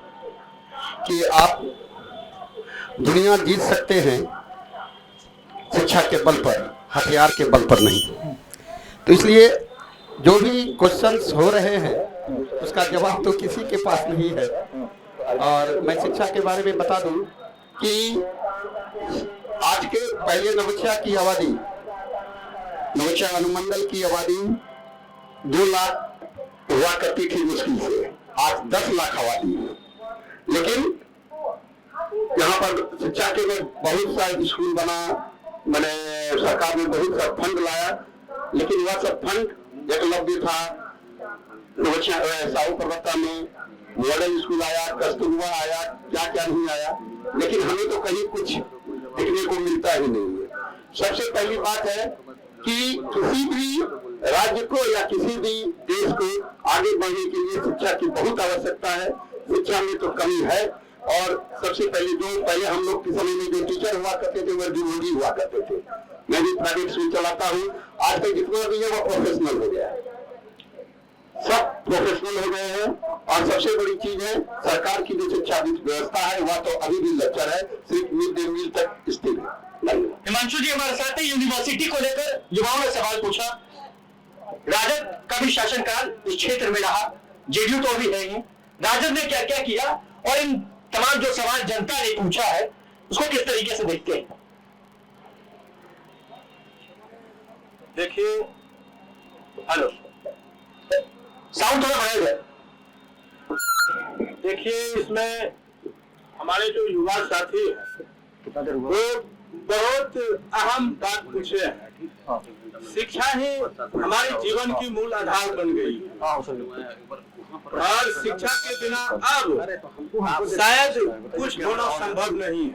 S9: कि आप दुनिया जीत सकते हैं शिक्षा के बल पर, हथियार के बल पर नहीं। तो इसलिए जो भी क्वेश्चंस हो रहे हैं उसका जवाब तो किसी के पास नहीं है। और मैं शिक्षा के बारे में बता दूं कि आज के पहले नवगछिया की आबादी, नवगछिया अनुमंडल की आबादी 2 लाख हुआ करती थी मुश्किल से, आज 10 लाख आबादी है। लेकिन यहाँ पर शिक्षा के लिए बहुत सारे स्कूल बना, मैंने सरकार ने बहुत सा फंड लाया, लेकिन वह सब फंड एकलव्य था, नवगछिया साहू पर्वता में मॉडल स्कूल आया, कस्तूरबा आया, क्या क्या नहीं आया, लेकिन हमें तो कहीं कुछ देखने को मिलता ही नहीं है। सबसे पहली बात है कि किसी भी राज्य को या किसी भी देश को आगे बढ़ने के लिए शिक्षा की बहुत आवश्यकता है। शिक्षा में तो कमी है, और सबसे पहले हम लोग के समय में जो टीचर हुआ करते थे वह डिवोटी हुआ करते थे। मैं भी प्राइवेट स्कूल चलाता हूँ, आजकल जितना भी है वो प्रोफेशनल हो गया है, सब प्रोफेशनल हो गए हैं। और सबसे बड़ी चीज है, सरकार की जो शिक्षा व्यवस्था है वह तो अभी भी लचर है, सिर्फ मिड डे मील तक स्थिर है।
S1: हिमांशु जी हमारे साथ ही यूनिवर्सिटी को लेकर युवाओं ने सवाल पूछा। राजद का भी शासनकाल इस क्षेत्र में रहा, जेडीयू तो अभी है ही, राजद ने क्या क्या किया और इन तमाम जो सवाल जनता ने पूछा है उसको किस तरीके से देखते हैं?
S18: देखिए, हेलो,
S1: साउंड थोड़ा बढ़ाया जाए।
S18: देखिए, इसमें हमारे जो युवा साथी हैं वो बहुत अहम बात पूछे हैं। शिक्षा ही हमारे जीवन की मूल आधार बन गई और शिक्षा के बिना अब शायद कुछ होना संभव नहीं है।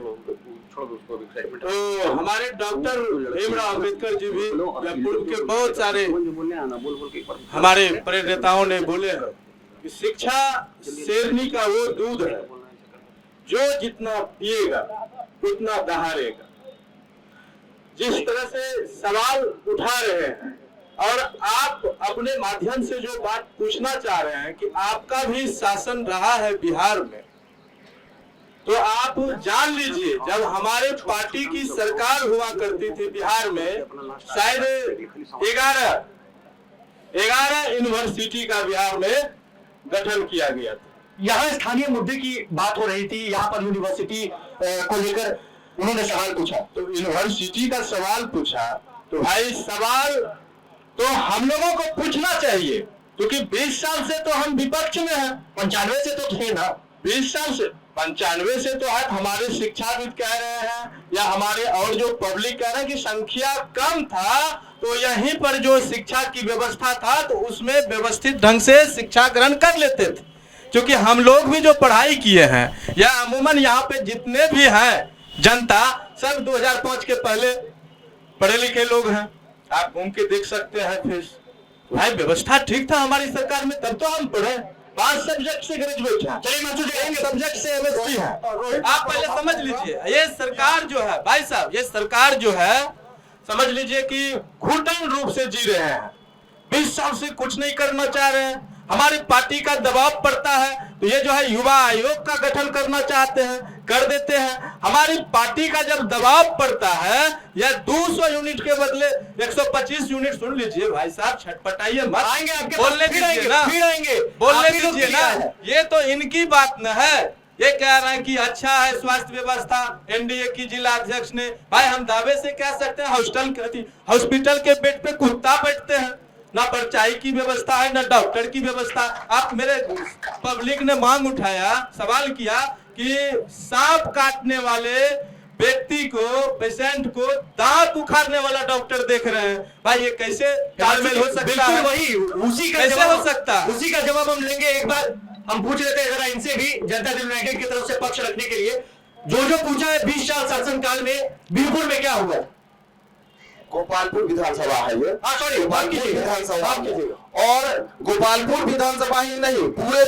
S18: तो हमारे डॉक्टर भीमराव अम्बेडकर जी भी या पूर्व के बहुत सारे हमारे प्रेरणाओं ने बोले हैं कि शिक्षा शेरनी का वो दूध है जो जितना पिएगा उतना दहाड़ेगा। जिस तरह से सवाल उठा रहे हैं और आप अपने माध्यम से जो बात पूछना चाह रहे हैं कि आपका भी शासन रहा है बिहार में, तो आप जान लीजिए जब हमारे पार्टी की सरकार हुआ करती थी बिहार में, शायद 11 यूनिवर्सिटी का बिहार में गठन किया गया था।
S1: यहाँ स्थानीय मुद्दे की बात हो रही थी, यहाँ पर यूनिवर्सिटी को लेकर उन्होंने सवाल पूछा,
S18: तो यूनिवर्सिटी का सवाल पूछा तो भाई सवाल तो हम लोगों को पूछना चाहिए, क्योंकि 20 साल से तो हम विपक्ष में हैं।
S1: 95 से तो थे ना,
S18: 20 साल से 95 से तो है। हमारे शिक्षाविद कह रहे हैं या हमारे और जो पब्लिक कह रहे हैं कि संख्या कम था, तो यहीं पर जो शिक्षा की व्यवस्था था तो उसमें व्यवस्थित ढंग से शिक्षा ग्रहण कर लेते थे। क्योंकि हम लोग भी जो पढ़ाई किए हैं या अमूमन यहाँ पे जितने भी हैं जनता, सब 2005 के पहले पढ़े लिखे लोग हैं। आप घूम के देख सकते हैं। फिर भाई व्यवस्था ठीक था हमारी सरकार में, तब तो हम पढ़े। 5 सब्जेक्ट से ग्रेजुएट हैं, चलिए सब्जेक्ट से एमएससी है। आप पहले समझ लीजिए, ये सरकार जो है भाई साहब, ये सरकार जो है समझ लीजिए कि घुटन रूप से जी रहे हैं। 20 साल से कुछ नहीं करना चाह रहे हैं। हमारी पार्टी का दबाव पड़ता है तो ये जो है युवा आयोग का गठन करना चाहते हैं, कर देते हैं। हमारी पार्टी का जब दबाव पड़ता है या 200 यूनिट के बदले 125 यूनिट, सुन लीजिए भाई साहब, छटपटाइए मत,
S1: आएंगे आपके
S18: बोलने दीजिए ना, बोलने दीजिए ना। ये तो इनकी बात न है। ये कह रहे हैं कि अच्छा है स्वास्थ्य व्यवस्था, एनडीए की जिला अध्यक्ष ने। भाई हम दावे से कह सकते हैं हॉस्पिटल के बेड पे कुत्ता बैठते हैं, ना परचाई की व्यवस्था है ना डॉक्टर की व्यवस्था। आप मेरे पब्लिक ने मांग उठाया, सवाल किया कि सांप काटने वाले व्यक्ति को, पेशेंट को दांत उखाड़ने वाला डॉक्टर देख रहे हैं। भाई ये कैसे तालमेल हो सकता है?
S1: वही उसी का
S18: कैसे हो सकता है?
S1: उसी का जवाब हम लेंगे। एक बार हम पूछ लेते हैं जरा इनसे भी, जनता दल यूनाइटेड की तरफ से पक्ष रखने के लिए। जो पूछा है 20 साल शासनकाल में बीरपुर में क्या हुआ?
S7: गोपालपुर विधानसभा है ये,
S1: सॉरी
S7: गोपालपुर विधानसभा, और गोपालपुर विधानसभा ही नहीं पूरे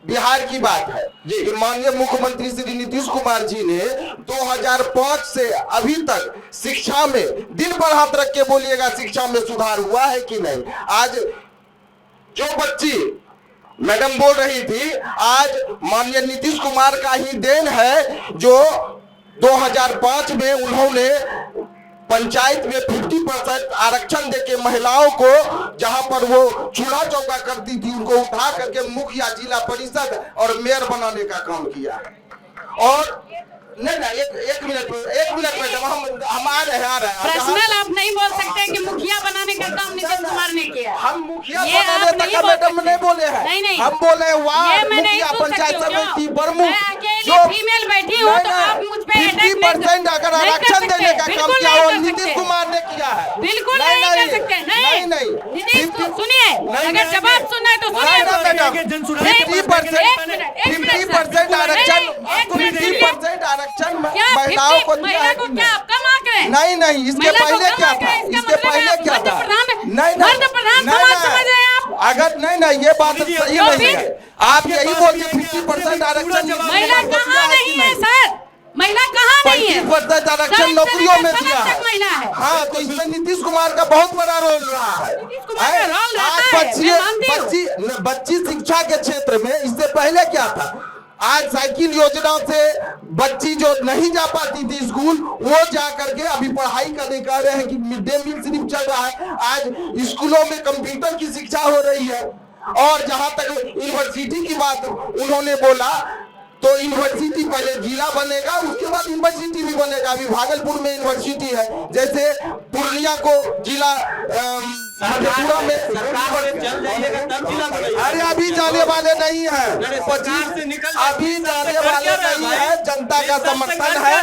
S7: बिहार की बात है कि माननीय मुख्यमंत्री श्री नीतीश कुमार जी ने 2005 से अभी तक शिक्षा में, दिन पर हाथ रख के बोलिएगा, शिक्षा में सुधार हुआ है कि नहीं। आज जो बच्ची मैडम बोल रही थी, आज माननीय नीतीश कुमार का ही देन है जो 2005 में उन्होंने पंचायत में 50% आरक्षण देके महिलाओं को, जहां पर वो चूल्हा चौका करती थी, उनको उठा करके मुखिया, जिला परिषद और मेयर बनाने का काम किया। और नहीं एक मिनट मैडम, हम आ रहे हैं।
S5: पर्सनल आप नहीं बोल सकते कि मुखिया बनाने का काम नीतीश कुमार ने किया।
S7: हम मुखिया बनाने तक मैडम नहीं बोले हैं।
S5: नहीं
S7: हम बोले वार्ड मुखिया पंचायत समिति प्रमुख जो
S5: फीमेल बैठी हूँ तो आप मुझ पे
S7: 50% अगर आरक्षण देने का काम किया वो नीतीश कुमार ने किया है।
S5: बिल्कुल नहीं कर सकते। नहीं नीतीश सुनिए, अगर जवाब सुनना है तो सुनिए।
S7: 50% आरक्षण 50% आरक्षण महिलाओं को दिया है।
S5: क्या आप कम आंक रहे हैं?
S7: नहीं इसके पहले क्या था? इसके पहले क्या था? अगर नहीं ये बात सही नहीं है। आप यही बोलते 50% आरक्षण
S5: महिला कहाँ नहीं है सर? महिला कहाँ नहीं है?
S7: 50% आरक्षण नौकरियों में दिया है।
S5: महिला है।
S7: हाँ, तो इसमें नीतीश कुमार का बहुत बड़ा रोल रहा है। आज बच्ची शिक्षा के क्षेत्र में इससे पहले क्या था? आज साइकिल योजना से बच्ची जो नहीं जा पाती थी स्कूल, वो जा करके अभी पढ़ाई करने कह रहे हैं कि मिड डे मील सिर्फ चल रहा है। आज स्कूलों में कंप्यूटर की शिक्षा हो रही है। और जहां तक यूनिवर्सिटी की बात उन्होंने बोला, तो यूनिवर्सिटी पहले जिला बनेगा, उसके बाद यूनिवर्सिटी भी बनेगा। अभी भागलपुर में यूनिवर्सिटी है, जैसे पूर्णिया को जिला मधेपुरा में अरे अभी जाने वाले नहीं है, अभी जाने वाले नहीं है। जनता का समर्थन है,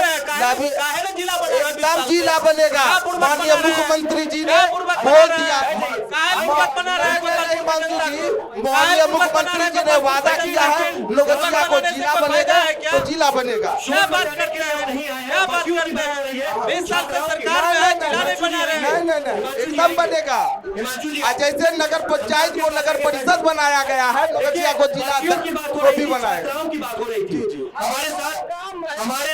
S7: एकदम जिला बनेगा। माननीय मुख्यमंत्री जी ने बोल दिया, माननीय मुख्यमंत्री जी ने वादा किया है नौगछिया को जिला बनेगा तो जिला बनेगा। नहीं एकदम बनेगा। जैसे नगर पंचायत को नगर परिषद बनाया गया है, नौगछिया को जिला वो भी बनाएगा।
S15: हमारे